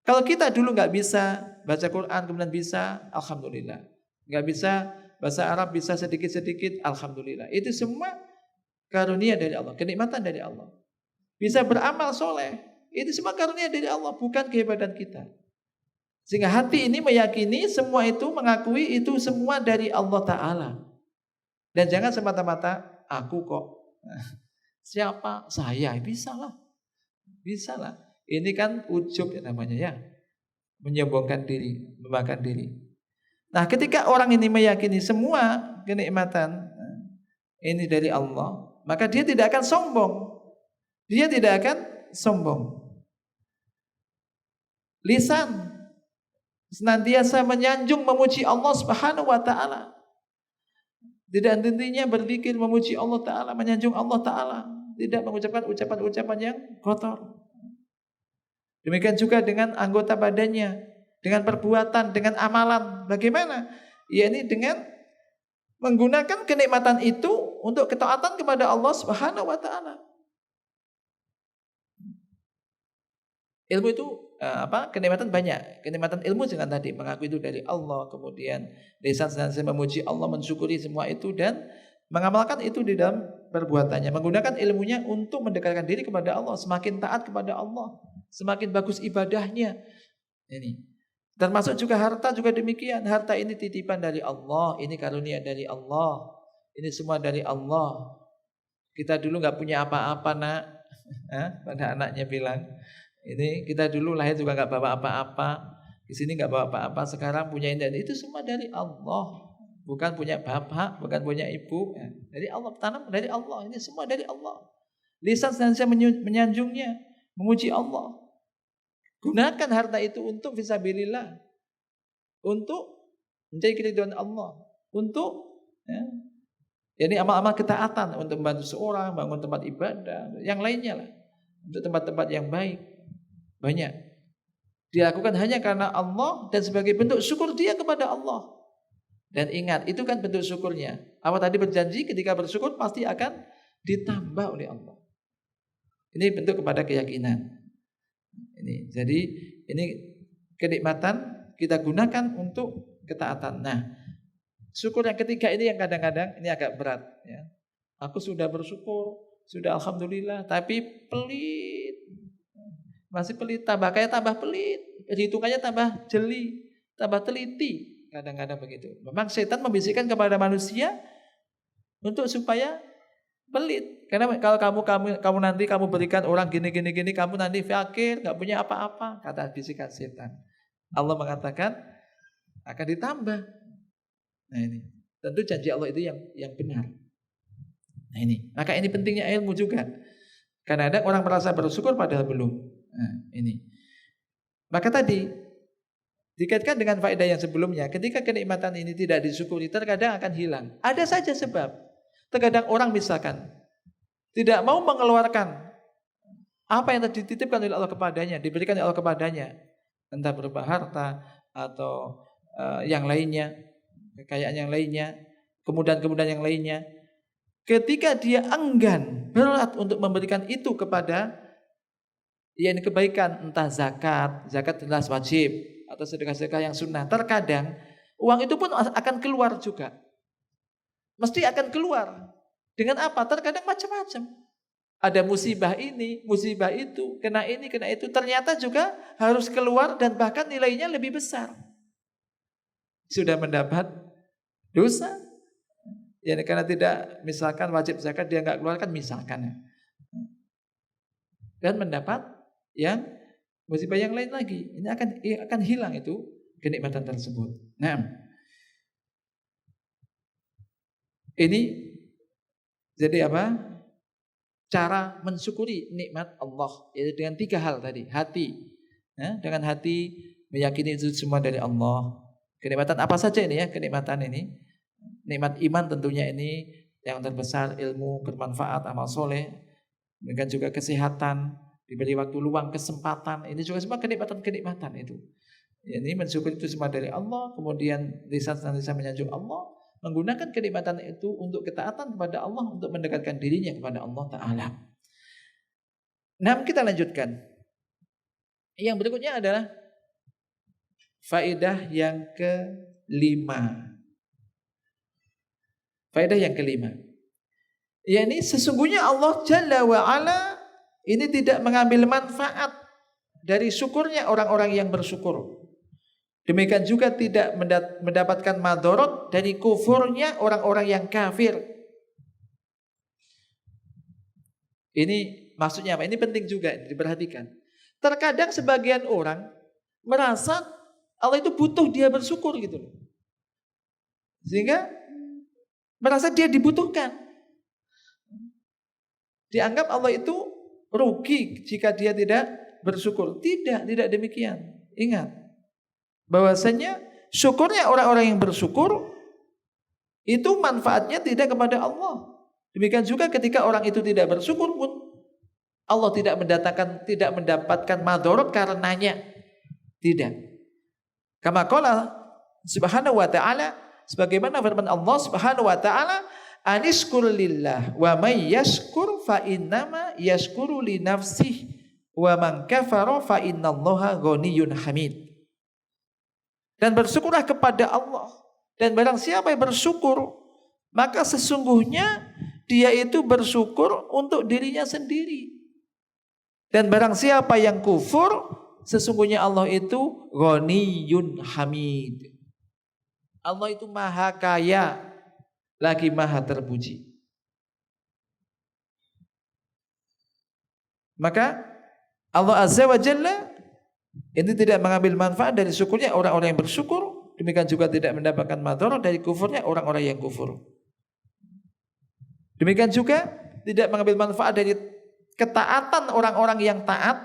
Kalau kita dulu nggak bisa baca Quran, kemudian bisa, alhamdulillah. Nggak bisa bahasa Arab, bisa sedikit-sedikit, alhamdulillah. Itu semua karunia dari Allah, kenikmatan dari Allah. Bisa beramal soleh, itu semua karunia dari Allah, bukan kehebatan kita. Sehingga hati ini meyakini semua itu, mengakui itu semua dari Allah Ta'ala. Dan jangan semata-mata aku kok. Siapa? Saya. Bisa lah. Ini kan ujub ya namanya ya. Menyombongkan diri, membanggakan diri. Nah, ketika orang ini meyakini semua kenikmatan ini dari Allah, maka dia tidak akan sombong. Dia tidak akan sombong. Lisan senantiasa menyanjung memuji Allah Subhanahu wa taala. Tidak henti-hentinya berpikir memuji Allah taala, menyanjung Allah taala, tidak mengucapkan ucapan-ucapan yang kotor. Demikian juga dengan anggota badannya, dengan perbuatan, dengan amalan. Bagaimana? Ya ini dengan menggunakan kenikmatan itu untuk ketaatan kepada Allah Subhanahu wa taala. Ilmu itu kenikmatan banyak. Kenikmatan ilmu jangan tadi mengaku itu dari Allah, kemudian lisan senantiasa memuji Allah, mensyukuri semua itu dan mengamalkan itu di dalam perbuatannya, menggunakan ilmunya untuk mendekatkan diri kepada Allah, semakin taat kepada Allah, semakin bagus ibadahnya. Ini termasuk juga harta juga demikian. Harta ini titipan dari Allah, ini karunia dari Allah, ini semua dari Allah. Kita dulu nggak punya apa-apa nak, pada anaknya bilang. Ini kita dulu lahir juga nggak bawa apa-apa, di sini nggak bawa apa-apa, sekarang punya ini dan itu semua dari Allah, bukan punya bapak, bukan punya ibu, dari Allah, tanam dari Allah, ini semua dari Allah. Lisan senantiasa menyanjungnya, memuji Allah. Gunakan harta itu untuk fisabilillah, untuk mencari keridhaan Allah, untuk jadi amal-amal ketaatan, untuk membantu seorang, bangun tempat ibadah, yang lainnya lah, untuk tempat-tempat yang baik. Banyak dilakukan hanya karena Allah dan sebagai bentuk syukur dia kepada Allah. Dan ingat, itu kan bentuk syukurnya. Allah tadi berjanji ketika bersyukur pasti akan ditambah oleh Allah. Ini bentuk kepada keyakinan. Ini jadi ini kenikmatan kita gunakan untuk ketaatan. Nah, syukur yang ketiga ini yang kadang-kadang ini agak berat ya. Aku sudah bersyukur, sudah alhamdulillah, tapi pelit. Masih pelit, tambah kaya tambah pelit, hitungannya tambah jeli, tambah teliti, kadang-kadang begitu. Memang setan membisikkan kepada manusia untuk supaya pelit. Karena kalau kamu nanti kamu berikan orang gini, kamu nanti fakir, nggak punya apa-apa, kata bisikan setan. Allah mengatakan akan ditambah. Nah ini, tentu janji Allah itu yang benar. Nah ini, maka ini pentingnya ilmu juga. Karena ada orang merasa bersyukur padahal belum. Nah, ini. Maka tadi dikaitkan dengan faedah yang sebelumnya, ketika kenikmatan ini tidak disyukuri, terkadang akan hilang. Ada saja sebab. Terkadang orang misalkan tidak mau mengeluarkan apa yang dititipkan oleh Allah kepadanya, diberikan oleh Allah kepadanya, entah berupa harta atau yang lainnya, kekayaan yang lainnya, kemudahan-kemudahan yang lainnya. Ketika dia enggan, berat untuk memberikan itu kepada yang kebaikan, entah zakat jelas wajib, atau sedekah-sedekah yang sunnah. Terkadang uang itu pun akan keluar juga. Mesti akan keluar. Dengan apa? Terkadang macam-macam. Ada musibah ini, musibah itu, kena ini, kena itu. Ternyata juga harus keluar dan bahkan nilainya lebih besar. Sudah mendapat dosa. Ya, karena tidak, misalkan wajib zakat dia nggak keluarkan misalkan. Dan mendapat yang musibah yang lain lagi, ini akan hilang itu kenikmatan tersebut. Nah, ini jadi apa? Cara mensyukuri nikmat Allah, yaitu dengan 3 hal tadi. Hati, dengan hati meyakini itu semua dari Allah. Kenikmatan apa saja ini ya? Kenikmatan ini, nikmat iman tentunya ini yang terbesar, ilmu bermanfaat, amal soleh, demikian juga kesehatan, diberi waktu luang, kesempatan, ini juga semua kenikmatan itu. Ya, ini mensyukuri itu semua dari Allah, kemudian lisan senantiasa menyanjung Allah, menggunakan kenikmatan itu untuk ketaatan kepada Allah, untuk mendekatkan dirinya kepada Allah Ta'ala. Nah, kita lanjutkan. Yang berikutnya adalah Faedah yang kelima. Faedah yang kelima. yakni sesungguhnya Allah Jalla wa Ala ini tidak mengambil manfaat dari syukurnya orang-orang yang bersyukur. Demikian juga tidak mendapatkan madorot dari kufurnya orang-orang yang kafir. Ini maksudnya apa? Ini penting juga diperhatikan. Terkadang sebagian orang merasa Allah itu butuh dia bersyukur gitu loh. Sehingga merasa dia dibutuhkan. Dianggap Allah itu rugi jika dia tidak bersyukur. Tidak demikian. Ingat bahwasanya syukurnya orang-orang yang bersyukur itu manfaatnya tidak kepada Allah. Demikian juga ketika orang itu tidak bersyukur pun Allah tidak mendapatkan madorot karenanya. Tidak. Kama qala subhanahu wa ta'ala, sebagaimana firman Allah subhanahu wa ta'ala, anishkur lillah wa may yashkur fa innama yashkuru li nafsih wa man kafara fa innallaha ghaniyyun hamid. Dan bersyukurlah kepada Allah, dan barang siapa yang bersyukur maka sesungguhnya dia itu bersyukur untuk dirinya sendiri. Dan barang siapa yang kufur, sesungguhnya Allah itu Ghaniyyun Hamid. Allah itu maha kaya, lagi maha terpuji. Maka Allah Azza wa Jalla ini tidak mengambil manfaat dari syukurnya orang-orang yang bersyukur. Demikian juga tidak mendapatkan madharat dari kufurnya orang-orang yang kufur. Demikian juga tidak mengambil manfaat dari ketaatan orang-orang yang taat.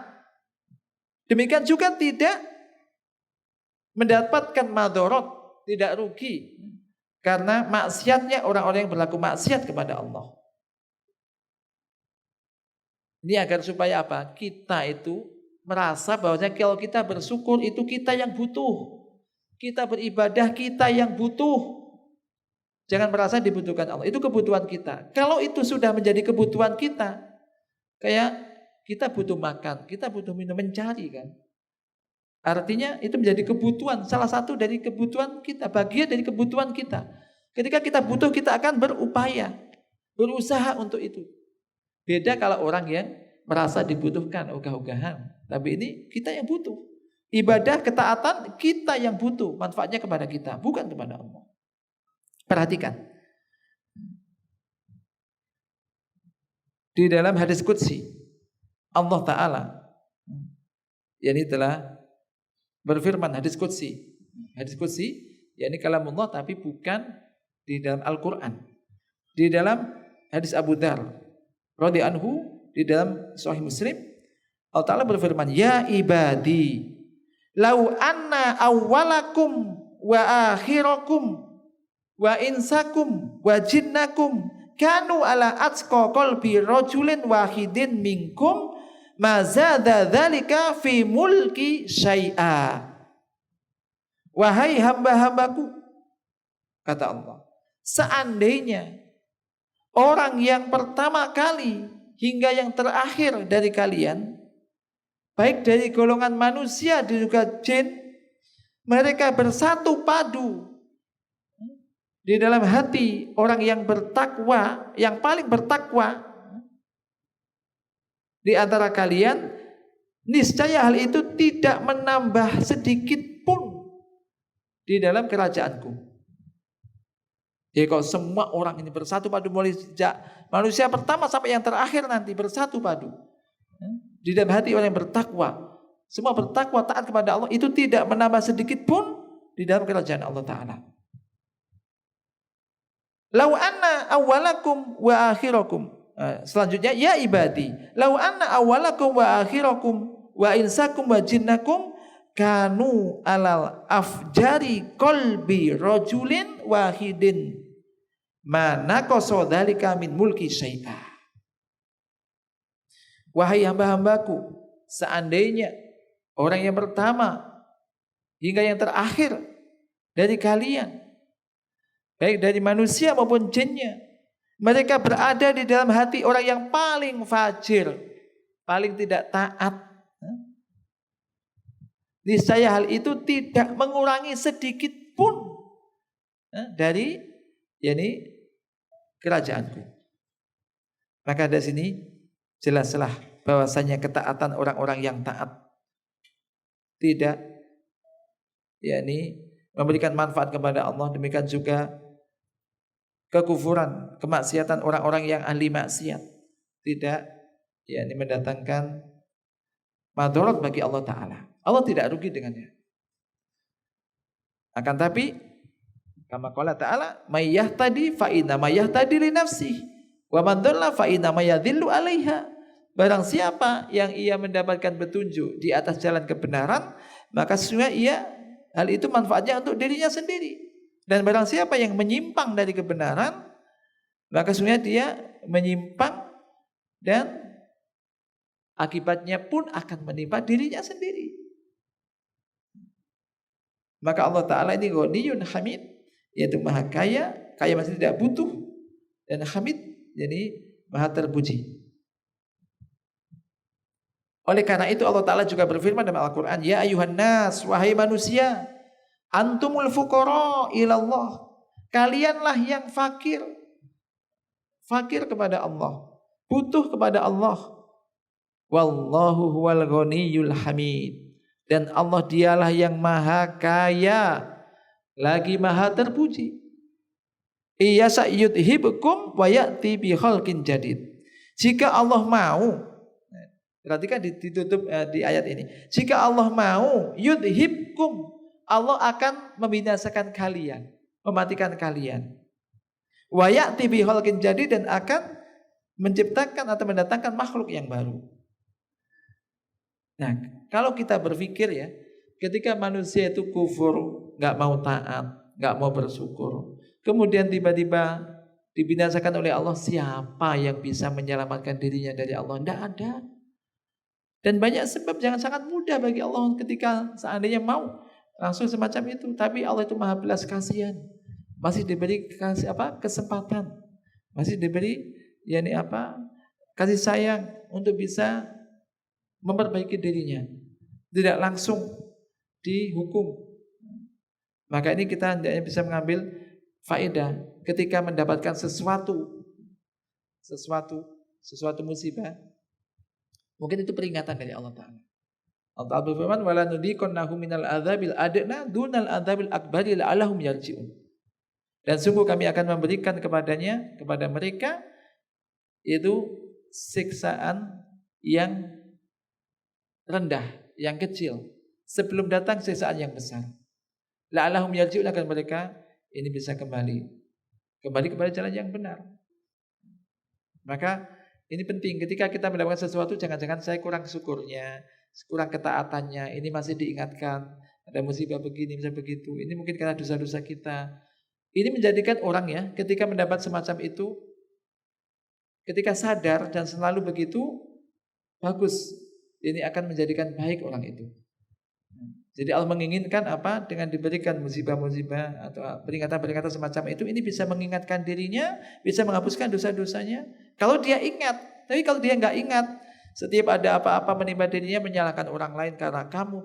Demikian juga tidak mendapatkan madharat, tidak rugi karena maksiatnya orang-orang yang berlaku maksiat kepada Allah. Ini agar supaya apa? Kita itu merasa bahwa kalau kita bersyukur itu kita yang butuh. Kita beribadah kita yang butuh. Jangan merasa dibutuhkan Allah. Itu kebutuhan kita. Kalau itu sudah menjadi kebutuhan kita, kayak kita butuh makan, kita butuh minum, mencari kan. Artinya itu menjadi kebutuhan, salah satu dari kebutuhan kita, bagian dari kebutuhan kita. Ketika kita butuh, kita akan berupaya, berusaha untuk itu. Beda kalau orang yang merasa dibutuhkan, ogah-ogahan. Tapi ini kita yang butuh. Ibadah, ketaatan, kita yang butuh. Manfaatnya kepada kita, bukan kepada Allah. Perhatikan. Di dalam hadis qudsi, Allah Ta'ala yakni telah berfirman hadis qudsi. Hadis qudsi yakni kalamullah tapi bukan di dalam Al-Quran. Di dalam hadis Abu Dzar radhiyallahu anhu, di dalam Sahih Muslim, Allah Ta'ala berfirman, ya ibadi lau anna awwalakum wa akhirakum wa insakum wa jinnakum kanu ala atqa qalbi rajulin wahidin minkum ma zada dzalika fi mulki syai'a. Wahai hamba-hambaku, kata Allah, seandainya orang yang pertama kali hingga yang terakhir dari kalian, baik dari golongan manusia dan juga jin, mereka bersatu padu di dalam hati orang yang bertakwa, yang paling bertakwa di antara kalian, niscaya hal itu tidak menambah sedikit pun di dalam kerajaanku. Jadi kalau semua orang ini bersatu padu, mulai sejak manusia pertama sampai yang terakhir nanti bersatu padu di dalam hati orang yang bertakwa, semua bertakwa taat kepada Allah, itu tidak menambah sedikit pun di dalam kerajaan Allah Ta'ala. Lau anna awwalakum wa akhirakum. Selanjutnya, ya ibadi, lau anna awwalakum wa akhirakum wa insakum wa jinnakum kanu alal afjari qalbi rajulin wahidin mana qasa dzalika min mulki syai'a. Wahai hamba-hambaku, seandainya orang yang pertama hingga yang terakhir dari kalian, baik dari manusia maupun jinnya, mereka berada di dalam hati orang yang paling fajir, paling tidak taat, niscaya hal itu tidak mengurangi sedikit pun dari kerajaanku. Maka dari sini jelaslah bahwasanya ketaatan orang-orang yang taat tidak memberikan manfaat kepada Allah. Demikian juga kekufuran, kemaksiatan orang-orang yang ahli maksiat tidak mendatangkan madarat bagi Allah Ta'ala. Allah tidak rugi dengannya. Akan tapi kama qala ta'ala may yahtadi fa inna ma yahtadi li nafsihi wa man dhalla fa inna ma yadhillu 'alaiha. Barang siapa yang ia mendapatkan petunjuk di atas jalan kebenaran, maka sesungguhnya hal itu manfaatnya untuk dirinya sendiri. Dan barang siapa yang menyimpang dari kebenaran, maka sesungguhnya dia menyimpang dan akibatnya pun akan menimpa dirinya sendiri. Maka Allah Ta'ala ini Ghaniyun Hamid, yaitu maha kaya, kaya masih tidak butuh, dan Hamid, jadi maha terpuji. Oleh karena itu Allah Ta'ala juga berfirman dalam Al-Quran, ya ayuhan nas, wahai manusia, antumul fuqara ilallah, kalianlah yang fakir kepada Allah, butuh kepada Allah. Wallahu huwal ghaniyul hamid, dan Allah dialah yang maha kaya lagi maha terpuji. Iyasa yudhibkum wa ya'ti bi khalqin jadid. Jika Allah mau, perhatikan ditutup di ayat ini. Jika Allah mau yudhibkum, Allah akan membinasakan kalian, mematikan kalian. Wa ya'ti bi khalqin jadid, dan akan menciptakan atau mendatangkan makhluk yang baru. Nah, kalau kita berpikir ketika manusia itu kufur, nggak mau taat, nggak mau bersyukur, kemudian tiba-tiba dibinasakan oleh Allah, siapa yang bisa menyelamatkan dirinya dari Allah? Tidak ada. Dan banyak sebab yang sangat mudah bagi Allah ketika seandainya mau langsung semacam itu. Tapi Allah itu maha belas kasihan, masih diberi kesempatan, masih diberi kasih sayang untuk bisa memperbaiki dirinya, tidak langsung dihukum. Maka ini kita hendaknya bisa mengambil faedah ketika mendapatkan sesuatu musibah, mungkin itu peringatan dari Allah Ta'ala. Allah Ta'ala berfirman, wala nudiqannahum minal adzabil adna dunal adzabil akbari la'allahum yarji'un. Dan sungguh kami akan memberikan kepada mereka itu siksaan yang rendah, yang kecil, sebelum datang siksaan yang besar. La'allahum yarji'un, agar mereka ini bisa kembali kepada jalan yang benar. Maka ini penting, ketika kita mendapatkan sesuatu, jangan-jangan saya kurang syukurnya, kurang ketaatannya, ini masih diingatkan, ada musibah begini, bisa begitu. Ini mungkin karena dosa-dosa kita. Ini menjadikan orang ketika mendapat semacam itu, ketika sadar dan selalu begitu, bagus. Ini akan menjadikan baik orang itu. Jadi Allah menginginkan dengan diberikan musibah-musibah atau peringatan-peringatan semacam itu, ini bisa mengingatkan dirinya, bisa menghapuskan dosa-dosanya. Kalau dia ingat, tapi kalau dia nggak ingat, setiap ada apa-apa menimpa dirinya, menyalahkan orang lain karena kamu,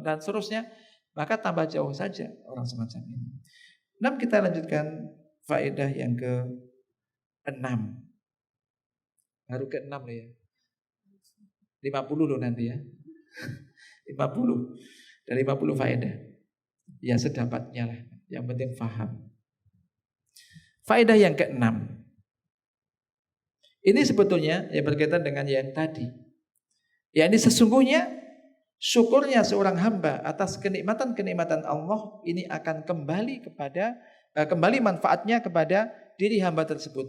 dan seterusnya, maka tambah jauh saja orang semacam ini. 6, kita lanjutkan faedah yang ke-6. Baru ke-6 loh ya. 50 loh nanti ya. 50. Dari 50 faedah. Ya sedapatnya lah. Yang penting faham. Faedah yang ke-6. Ini sebetulnya berkaitan dengan yang tadi. Ya, ini sesungguhnya syukurnya seorang hamba atas kenikmatan-kenikmatan Allah ini akan kembali manfaatnya kepada diri hamba tersebut.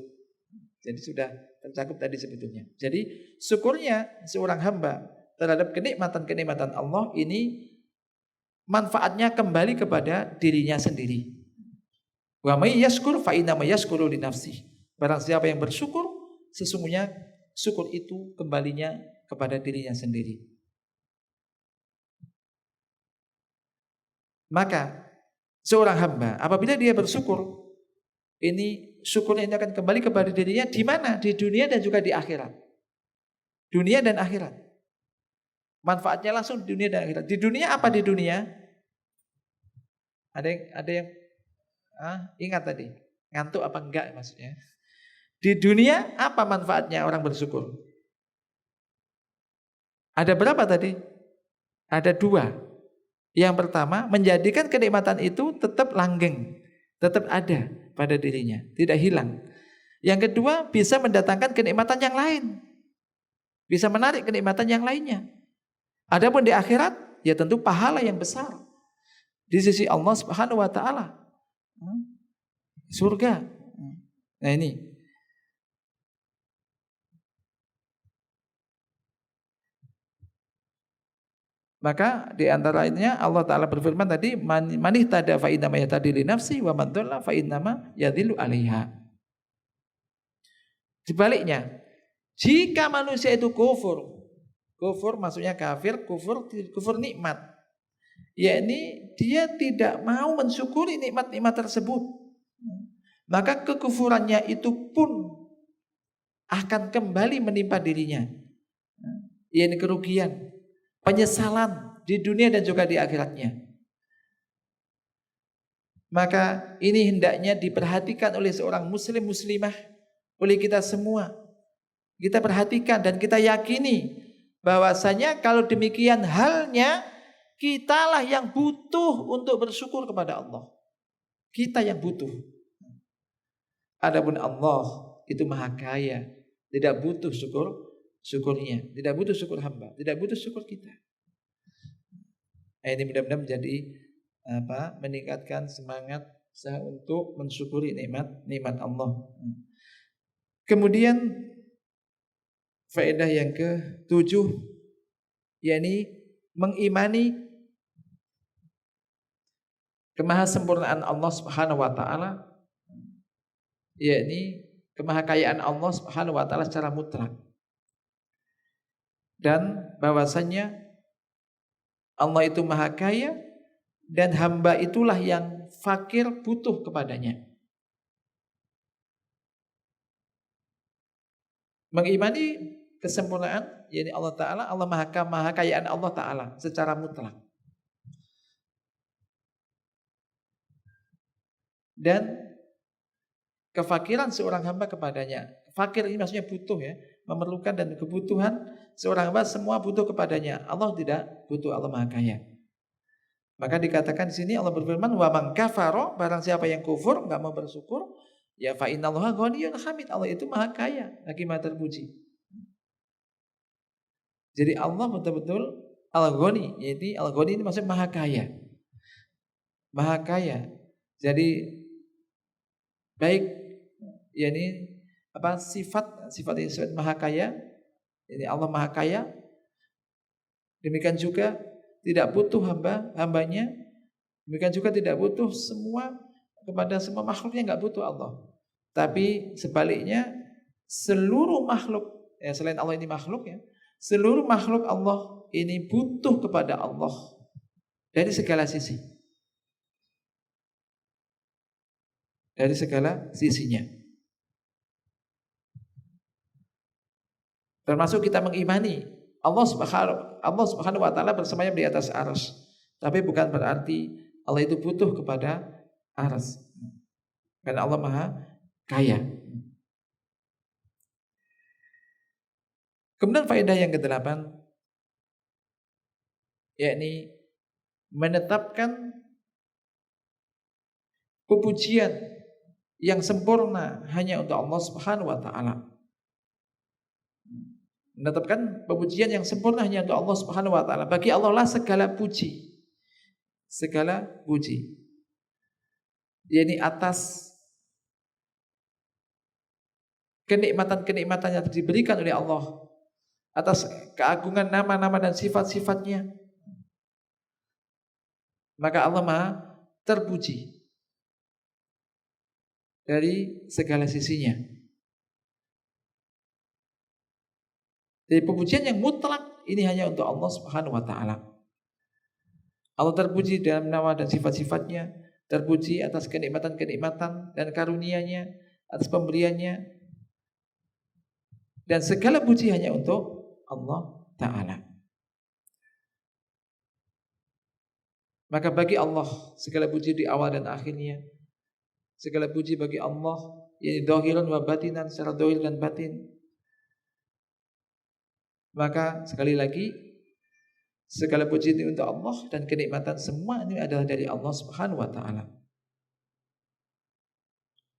Jadi sudah tercakup tadi sebetulnya. Jadi syukurnya seorang hamba terhadap kenikmatan-kenikmatan Allah ini manfaatnya kembali kepada dirinya sendiri. Wa may yashkur fa inna ma yashkuru li nafsihi. Barang siapa yang bersyukur, sesungguhnya syukur itu kembalinya kepada dirinya sendiri. Maka seorang hamba apabila dia bersyukur, ini syukurnya ini akan kembali kepada dirinya di mana? Di dunia dan juga di akhirat. Dunia dan akhirat. Manfaatnya langsung di dunia dan akhirat. Di dunia apa di dunia? Ada yang ingat tadi? Ngantuk apa enggak maksudnya? Di dunia apa manfaatnya orang bersyukur? Ada berapa tadi? Ada dua. Yang pertama, menjadikan kenikmatan itu tetap langgeng, tetap ada pada dirinya, tidak hilang. Yang kedua, bisa mendatangkan kenikmatan yang lain. Bisa menarik kenikmatan yang lainnya. Adapun di akhirat, ya tentu pahala yang besar di sisi Allah Subhanahu wa taala. Surga. Nah ini. Maka di antaranya Allah Ta'ala berfirman tadi, man ihtada fa innama yahtadi li nafsi wa man dhalla fa innama yadhillu 'alaiha. Sebaliknya, jika manusia itu kufur maksudnya kafir, kufur nikmat. Yakni dia tidak mau mensyukuri nikmat-nikmat tersebut. Maka kekufurannya itu pun akan kembali menimpa dirinya. Yakni kerugian, penyesalan di dunia dan juga di akhiratnya. Maka ini hendaknya diperhatikan oleh seorang muslim muslimah, oleh kita semua. Kita perhatikan dan kita yakini bahwasanya kalau demikian halnya, kitalah yang butuh untuk bersyukur kepada Allah. Kita yang butuh. Adapun Allah itu maha kaya, tidak butuh syukurnya, tidak butuh syukur hamba, tidak butuh syukur kita. Ini mudah-mudahan menjadi meningkatkan semangat saya untuk mensyukuri nikmat Allah. Kemudian faedah yang ke-7, yakni mengimani kemahasempurnaan Allah Subhanahu wa taala, yakni kemahakayaan Allah Subhanahu wa taala secara mutlak. Dan bahwasanya Allah itu maha kaya dan hamba itulah yang fakir butuh kepadanya. Mengimani kesempurnaan, yakni Allah Ta'ala, Allah maha kayaan Allah Ta'ala secara mutlak. Dan kefakiran seorang hamba kepadanya. Fakir ini maksudnya butuh ya, memerlukan dan kebutuhan seorang hamba semua butuh kepadanya. Allah tidak butuh, Allah maha kaya. Maka dikatakan di sini Allah berfirman, wa man kafara, barang siapa yang kufur, enggak mau bersyukur, ya fa innallaha ghaniyyun hamid. Allah itu maha kaya, lagi maha terpuji. Jadi Allah betul-betul Al-Ghani, yaitu Al-Ghani ini maksudnya maha kaya. Maha kaya. Jadi baik, yakni sifat maha kaya, jadi Allah maha kaya. Demikian juga tidak butuh hambanya. Demikian juga tidak butuh kepada semua makhluknya, enggak butuh Allah. Tapi sebaliknya seluruh makhluk, selain Allah ini makhluk ya, seluruh makhluk Allah ini butuh kepada Allah dari segala sisi. Dari segala sisinya. Termasuk kita mengimani Allah Subhanahu wa taala bersemayam di atas arsy. Tapi bukan berarti Allah itu butuh kepada arsy. Karena Allah maha kaya. Kemudian faedah yang ke-8, yakni menetapkan pujian yang sempurna hanya untuk Allah Subhanahu wa taala. Menetapkan pujian yang sempurna hanya untuk Allah Subhanahu wa taala. Bagi Allah lah segala puji. Segala puji. yakni atas kenikmatan-kenikmatan yang diberikan oleh Allah, atas keagungan nama-nama dan sifat-sifatnya, maka Allah Maha terpuji dari segala sisinya. Jadi pujian yang mutlak ini hanya untuk Allah Subhanahu wa taala. Allah terpuji dalam nama dan sifat-sifatnya, terpuji atas kenikmatan-kenikmatan dan karunia-Nya, atas pemberiannya. Dan segala puji hanya untuk Allah taala. Maka bagi Allah segala puji di awal dan akhirnya. Segala puji bagi Allah, yakni zahiran wa batinan, secara zahir dan batin. Maka sekali lagi, segala puji ini untuk Allah dan kenikmatan semua ini adalah dari Allah Subhanahu wa taala.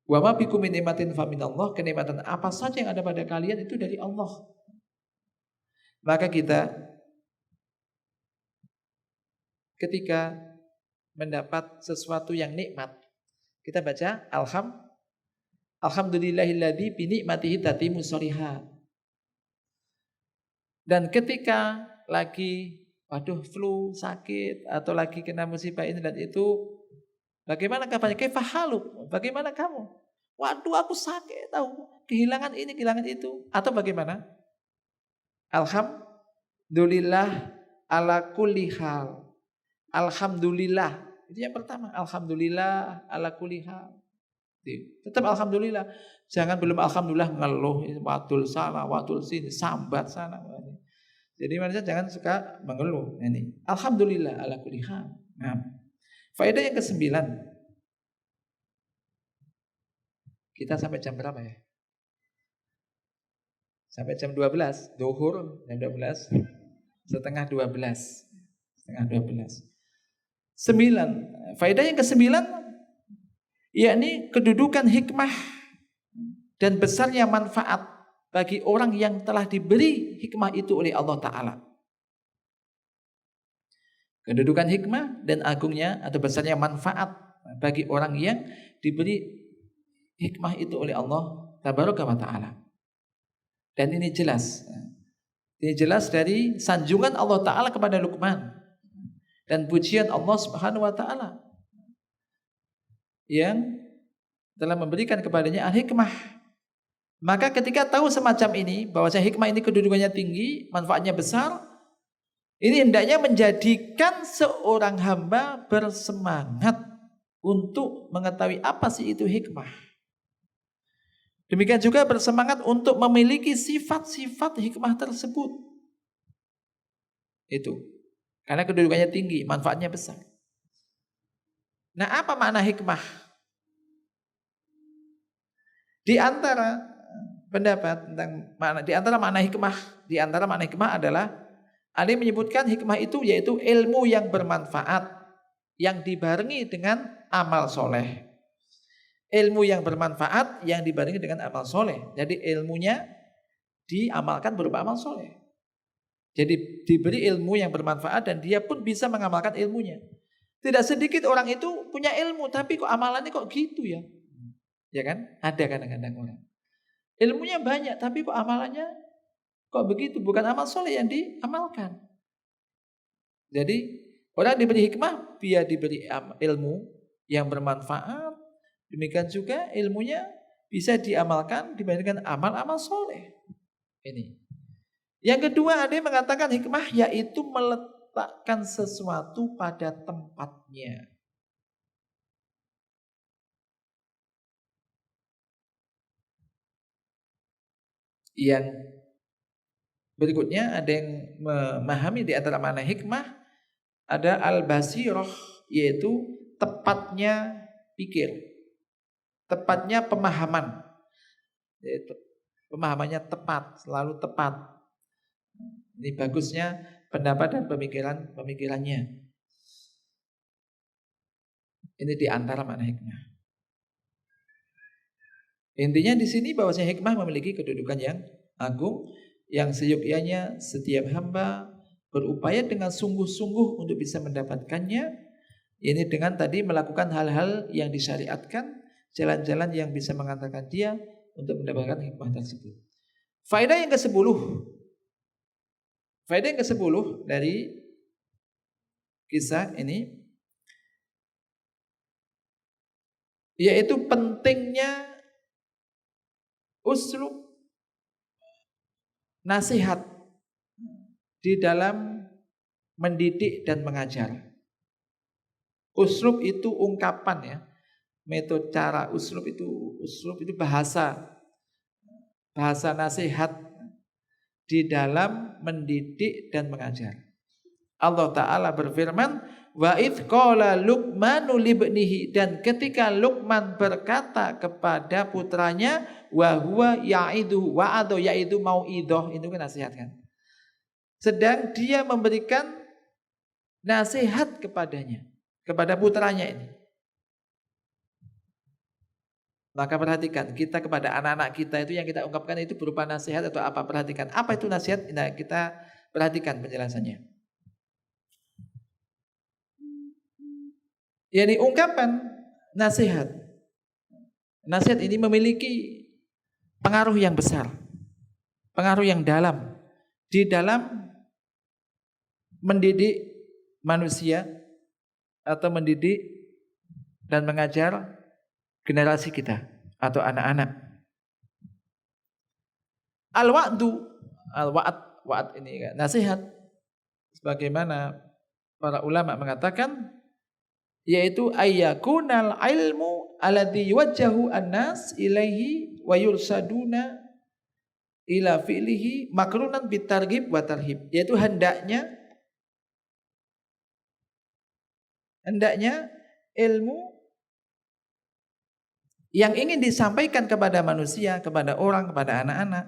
Wa ma bikum min ni'matin fa minallah, kenikmatan apa saja yang ada pada kalian itu dari Allah. Maka kita ketika mendapat sesuatu yang nikmat, kita baca alhamdulillahilladzi bi ni'matihi tatimmus shalihat. Dan ketika lagi flu, sakit atau lagi kena musibah ini dan itu, bagaimana kabarnya? Kaifa haluk? Bagaimana kamu? Waduh, aku sakit, tahu, kehilangan ini, kehilangan itu. Atau bagaimana? Alhamdulillah ala kulli hal. Alhamdulillah. Itu yang pertama, alhamdulillah ala kulli hal. Tetap alhamdulillah. Jangan belum alhamdulillah ngeluh, watul sana, watul sini, sambat sana. Jadi manusia jangan suka mengeluh. Ini alhamdulillah ala kulli hal. Nah, faedah yang ke-9. Kita sampai jam berapa ya? Sampai jam 12, zuhur jam 12, setengah 12. 9. Faedah yang ke-9 yakni kedudukan hikmah dan besarnya manfaat bagi orang yang telah diberi hikmah itu oleh Allah Ta'ala. Kedudukan hikmah dan agungnya atau besarnya manfaat bagi orang yang diberi hikmah itu oleh Allah Tabaraka wa Ta'ala. Dan ini jelas. Ini jelas dari sanjungan Allah Ta'ala kepada Luqman dan pujian Allah Subhanahu wa Ta'ala yang telah memberikan kepadanya al-hikmah. Maka ketika tahu semacam ini, bahwasanya hikmah ini kedudukannya tinggi, manfaatnya besar, ini hendaknya menjadikan seorang hamba bersemangat untuk mengetahui apa sih itu hikmah. Demikian juga bersemangat untuk memiliki sifat-sifat hikmah tersebut. Itu. Karena kedudukannya tinggi, manfaatnya besar. Nah, apa makna hikmah? Di antara pendapat tentang makna, di antara makna hikmah adalah ada yang menyebutkan hikmah itu yaitu ilmu yang bermanfaat yang dibarengi dengan amal soleh. Ilmu yang bermanfaat yang dibarengi dengan amal soleh. Jadi ilmunya diamalkan berupa amal soleh. Jadi diberi ilmu yang bermanfaat dan dia pun bisa mengamalkan ilmunya. Tidak sedikit orang itu punya ilmu tapi kok amalannya kok gitu ya. Ya kan? Ada kadang-kadang orang. Ilmunya banyak tapi kok amalannya kok begitu, bukan amal soleh yang diamalkan. Jadi orang diberi hikmah, dia diberi ilmu yang bermanfaat, demikian juga ilmunya bisa diamalkan dibandingkan amal-amal soleh. Ini. Yang kedua ada yang mengatakan hikmah yaitu meletakkan sesuatu pada tempatnya. Yang berikutnya ada yang memahami di antara makna hikmah ada al-basirah, yaitu tepatnya pikir, tepatnya pemahaman, yaitu pemahamannya tepat, selalu tepat. Ini bagusnya pendapat dan pemikirannya. Ini di antara makna hikmah. Intinya di sini bahwasanya hikmah memiliki kedudukan yang agung, yang seyogyanya setiap hamba berupaya dengan sungguh-sungguh untuk bisa mendapatkannya. Ini dengan tadi melakukan hal-hal yang disyariatkan, jalan-jalan yang bisa mengantarkan dia untuk mendapatkan hikmah tersebut. Faedah yang ke-10 dari kisah ini yaitu pentingnya uslub nasihat di dalam mendidik dan mengajar. Uslub itu ungkapan ya. Metode cara uslub itu bahasa nasihat di dalam mendidik dan mengajar. Allah Ta'ala berfirman, Wa idh qala Luqmanu libnihi, dan ketika Luqman berkata kepada putranya, wa huwa ya'idu, wa'adu yaidu mau'idoh, itu kan nasihat kan. Sedang dia memberikan nasihat kepadanya, kepada putranya ini. Maka perhatikan, kita kepada anak-anak kita itu yang kita ungkapkan itu berupa nasihat atau apa? Perhatikan, apa itu nasihat? Nah, kita perhatikan penjelasannya. Yani ungkapan nasihat. Nasihat ini memiliki pengaruh yang besar, pengaruh yang dalam di dalam mendidik manusia atau mendidik dan mengajar generasi kita atau anak-anak. Al-wa'du, wa'ad ini kan nasihat, sebagaimana para ulama mengatakan, yaitu ayyakunal ilmu alladhi yuwajjahu an-nas ilaihi wa yursaduna ila fi'lihi makrunan bitarghib wa tarhib, yaitu hendaknya ilmu yang ingin disampaikan kepada manusia, kepada orang, kepada anak-anak,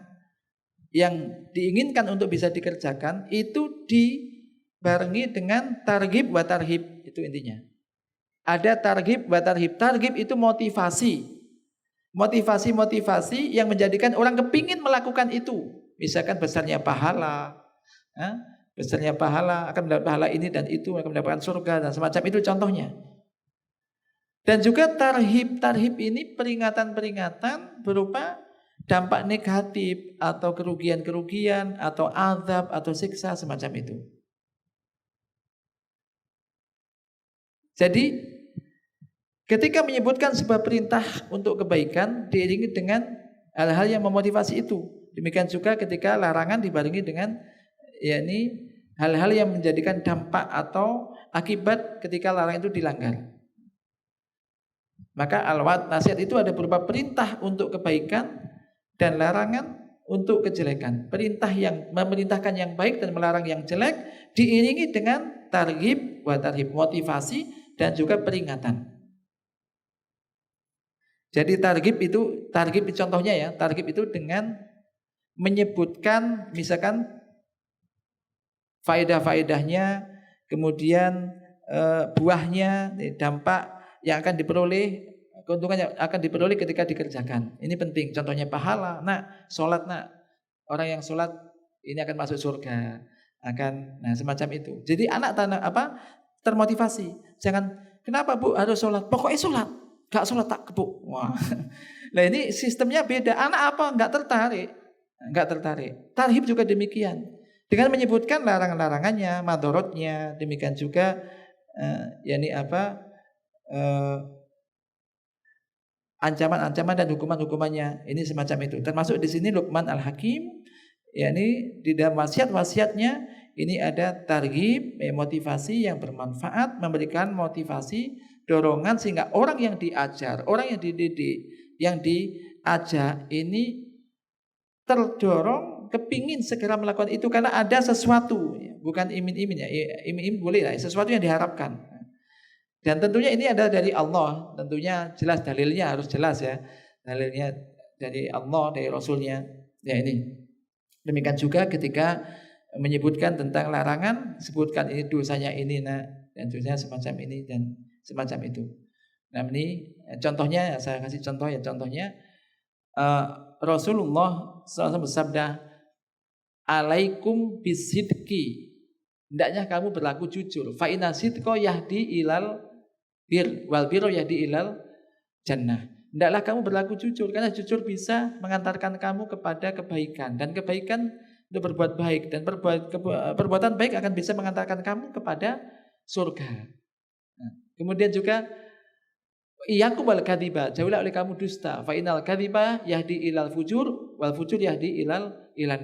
yang diinginkan untuk bisa dikerjakan itu dibarengi dengan targhib wa tarhib. Itu intinya. Ada targhib wa tarhib. Targhib itu motivasi. Motivasi yang menjadikan orang kepingin melakukan itu. Misalkan besarnya pahala, akan mendapat pahala ini dan itu, akan mendapatkan surga dan semacam itu contohnya. Dan juga tarhib ini peringatan-peringatan berupa dampak negatif atau kerugian-kerugian atau azab atau siksa semacam itu. Jadi ketika menyebutkan sebuah perintah untuk kebaikan diiringi dengan hal-hal yang memotivasi itu. Demikian juga ketika larangan dibarengi dengan yakni hal-hal yang menjadikan dampak atau akibat ketika larangan itu dilanggar. Maka al-wa'd nasihat itu ada berupa perintah untuk kebaikan dan larangan untuk kejelekan. Perintah yang memerintahkan yang baik dan melarang yang jelek diiringi dengan targhib wa tarhib, motivasi dan juga peringatan. Jadi targhib contohnya ya, targhib itu dengan menyebutkan misalkan faedah-faedahnya, kemudian buahnya, dampak yang akan diperoleh, keuntungan yang akan diperoleh ketika dikerjakan. Ini penting. Contohnya pahala. Nah, sholat nak. Orang yang sholat ini akan masuk surga. Nah semacam itu. Jadi anak termotivasi. Jangan, kenapa bu harus sholat? Pokoknya sholat. Gak sholat tak kebuk. Wah. Nah ini sistemnya beda. Anak apa? Gak tertarik. Tarhib juga demikian. Dengan menyebutkan larangan-larangannya, madorotnya, demikian juga ancaman-ancaman dan hukuman-hukumannya. Ini semacam itu. Termasuk di sini Luqman Al-Hakim, yakni di dalam wasiat-wasiatnya ini ada targhib, motivasi yang bermanfaat, memberikan motivasi, dorongan sehingga orang yang diajar, orang yang dididik, yang diajak ini terdorong kepingin segera melakukan itu karena ada sesuatu, bukan imin-imin ya, imin-imin boleh lah, sesuatu yang diharapkan. Dan tentunya ini ada dari Allah, tentunya jelas dalilnya harus jelas ya, dalilnya dari Allah, dari Rasulnya. Ya ini. Demikian juga ketika menyebutkan tentang larangan, sebutkan ini dosanya ini, dan dosanya semacam ini dan semacam itu. Nah ini contohnya, saya kasih contoh ya, contohnya Rasulullah SAW bersabda, alaikum bisidqi, hendaknya kamu berlaku jujur. Fa inna sidqa yahdi ilal bir wal birru yahdi ilal jannah. Hendaklah kamu berlaku jujur, karena jujur bisa mengantarkan kamu kepada kebaikan, dan kebaikan untuk berbuat baik, dan perbuatan baik akan bisa mengantarkan kamu kepada surga. Nah, kemudian juga iyyakum wal kadhiba, jauhlah oleh kamu dusta. Fa innal kadhiba yahdi ilal fujur wal fujur yahdi ilan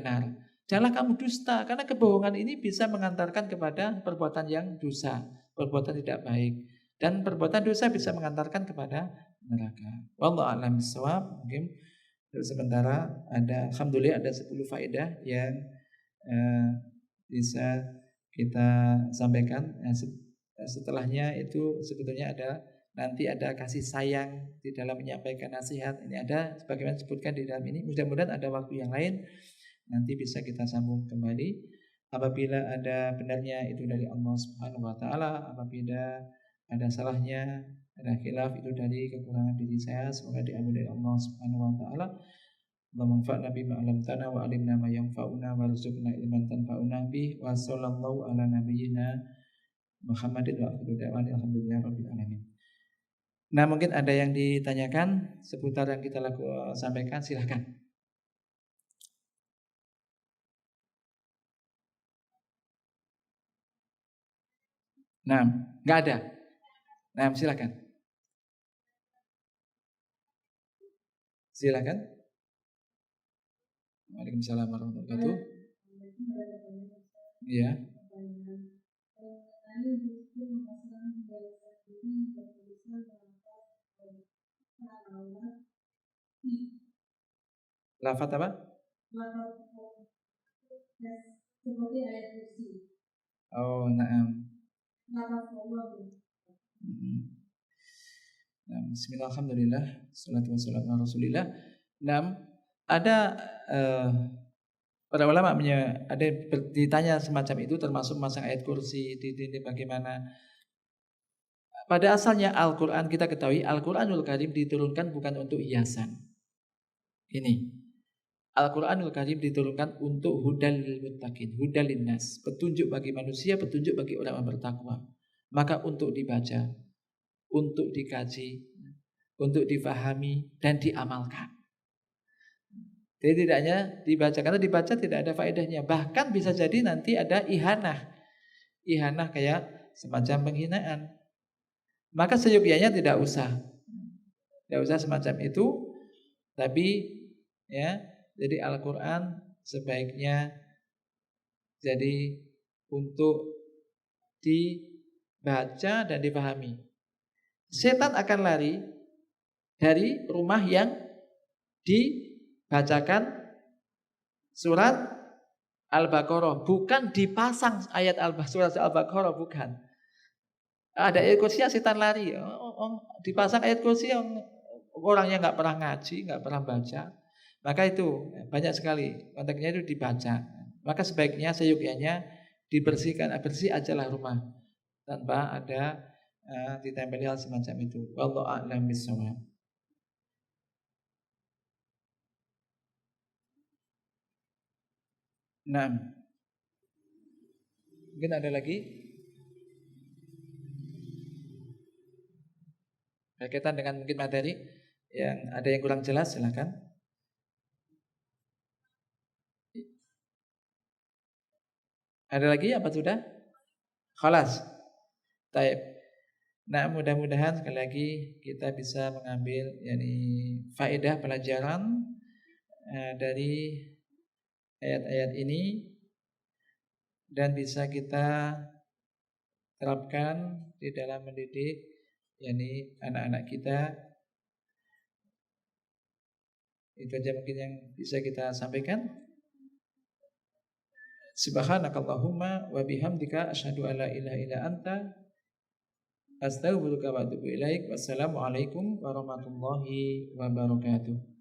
nar. Janganlah kamu dusta, karena kebohongan ini bisa mengantarkan kepada perbuatan yang dosa, perbuatan tidak baik, dan perbuatan dosa bisa mengantarkan kepada neraka. Wallahu a'lam bishawab. Mungkin sementara alhamdulillah ada 10 faedah yang bisa kita sampaikan. setelahnya itu sebetulnya nanti ada kasih sayang di dalam menyampaikan nasihat. Ini ada sebagaimana disebutkan di dalam ini. Mudah-mudahan ada waktu yang lain nanti bisa kita sambung kembali. Apabila ada benarnya itu dari Allah Subhanahu wa taala, apabila ada salahnya, ada khilaf itu dari kekurangan diri saya, semoga diampuni oleh Allah Subhanahu wa taala. Allahumma anfa'na bima 'allamtana wa 'allimna ma yanfa'una warzuqna ilman tanfa'una bih wa sallallahu ala nabiyyina Muhammadin wa akhiru da'wana alhamdulillahi rabbil alamin. Nah, mungkin ada yang ditanyakan seputar yang kita sampaikan, silahkan. Nah, nggak ada. Nah, silakan. Silakan. Waalaikumsalam warahmatullahi wabarakatuh. Iya. Lafaz apa? Seperti ayat kursi. Oh, na'am. Bismillah, alhamdulillah, salatu wassalamu ala rasulillah. Ada para ulama ada ditanya semacam itu, termasuk masang ayat kursi di bagaimana. Pada asalnya Al-Quran, kita ketahui Al-Quranul Karim diturunkan bukan untuk hiasan. Ini Al-Quranul Karim diturunkan untuk hudal lil muttaqin, hudal linnas, petunjuk bagi manusia, petunjuk bagi orang yang bertakwa. Maka untuk dibaca, untuk dikaji, untuk difahami dan diamalkan. Jadi tidak hanya dibaca, karena dibaca tidak ada faedahnya. Bahkan bisa jadi nanti ada ihanah kayak semacam penghinaan. Maka seyogyanya tidak usah semacam itu. Tapi ya, jadi Al-Quran sebaiknya jadi untuk dibaca dan dipahami. Setan akan lari dari rumah yang dibacakan surat Al-Baqarah, bukan dipasang ayat surat Al-Baqarah, bukan. Ada ayat kursi, setan lari. Dipasang ayat kursi, orangnya nggak pernah ngaji, nggak pernah baca. Maka itu banyak sekali konteksnya itu dibaca. Maka sebaiknya seyogyanya dibersihkan, bersih ajalah rumah tanpa ada ditempeli hal semacam itu. Wallahu a'lam bishawab. Nah, mungkin ada lagi berkaitan dengan mungkin materi yang ada yang kurang jelas, silakan. Ada lagi apa sudah? Khalas. Taib. Nah, mudah-mudahan sekali lagi kita bisa mengambil faedah pelajaran dari ayat-ayat ini dan bisa kita terapkan di dalam mendidik anak-anak kita. Itu aja mungkin yang bisa kita sampaikan. Subhanakallahumma wa bihamdika asyhadu an la ilaha illa anta astaghfiruka wa atubu ilaik. Wassalamualaikum warahmatullahi wabarakatuh.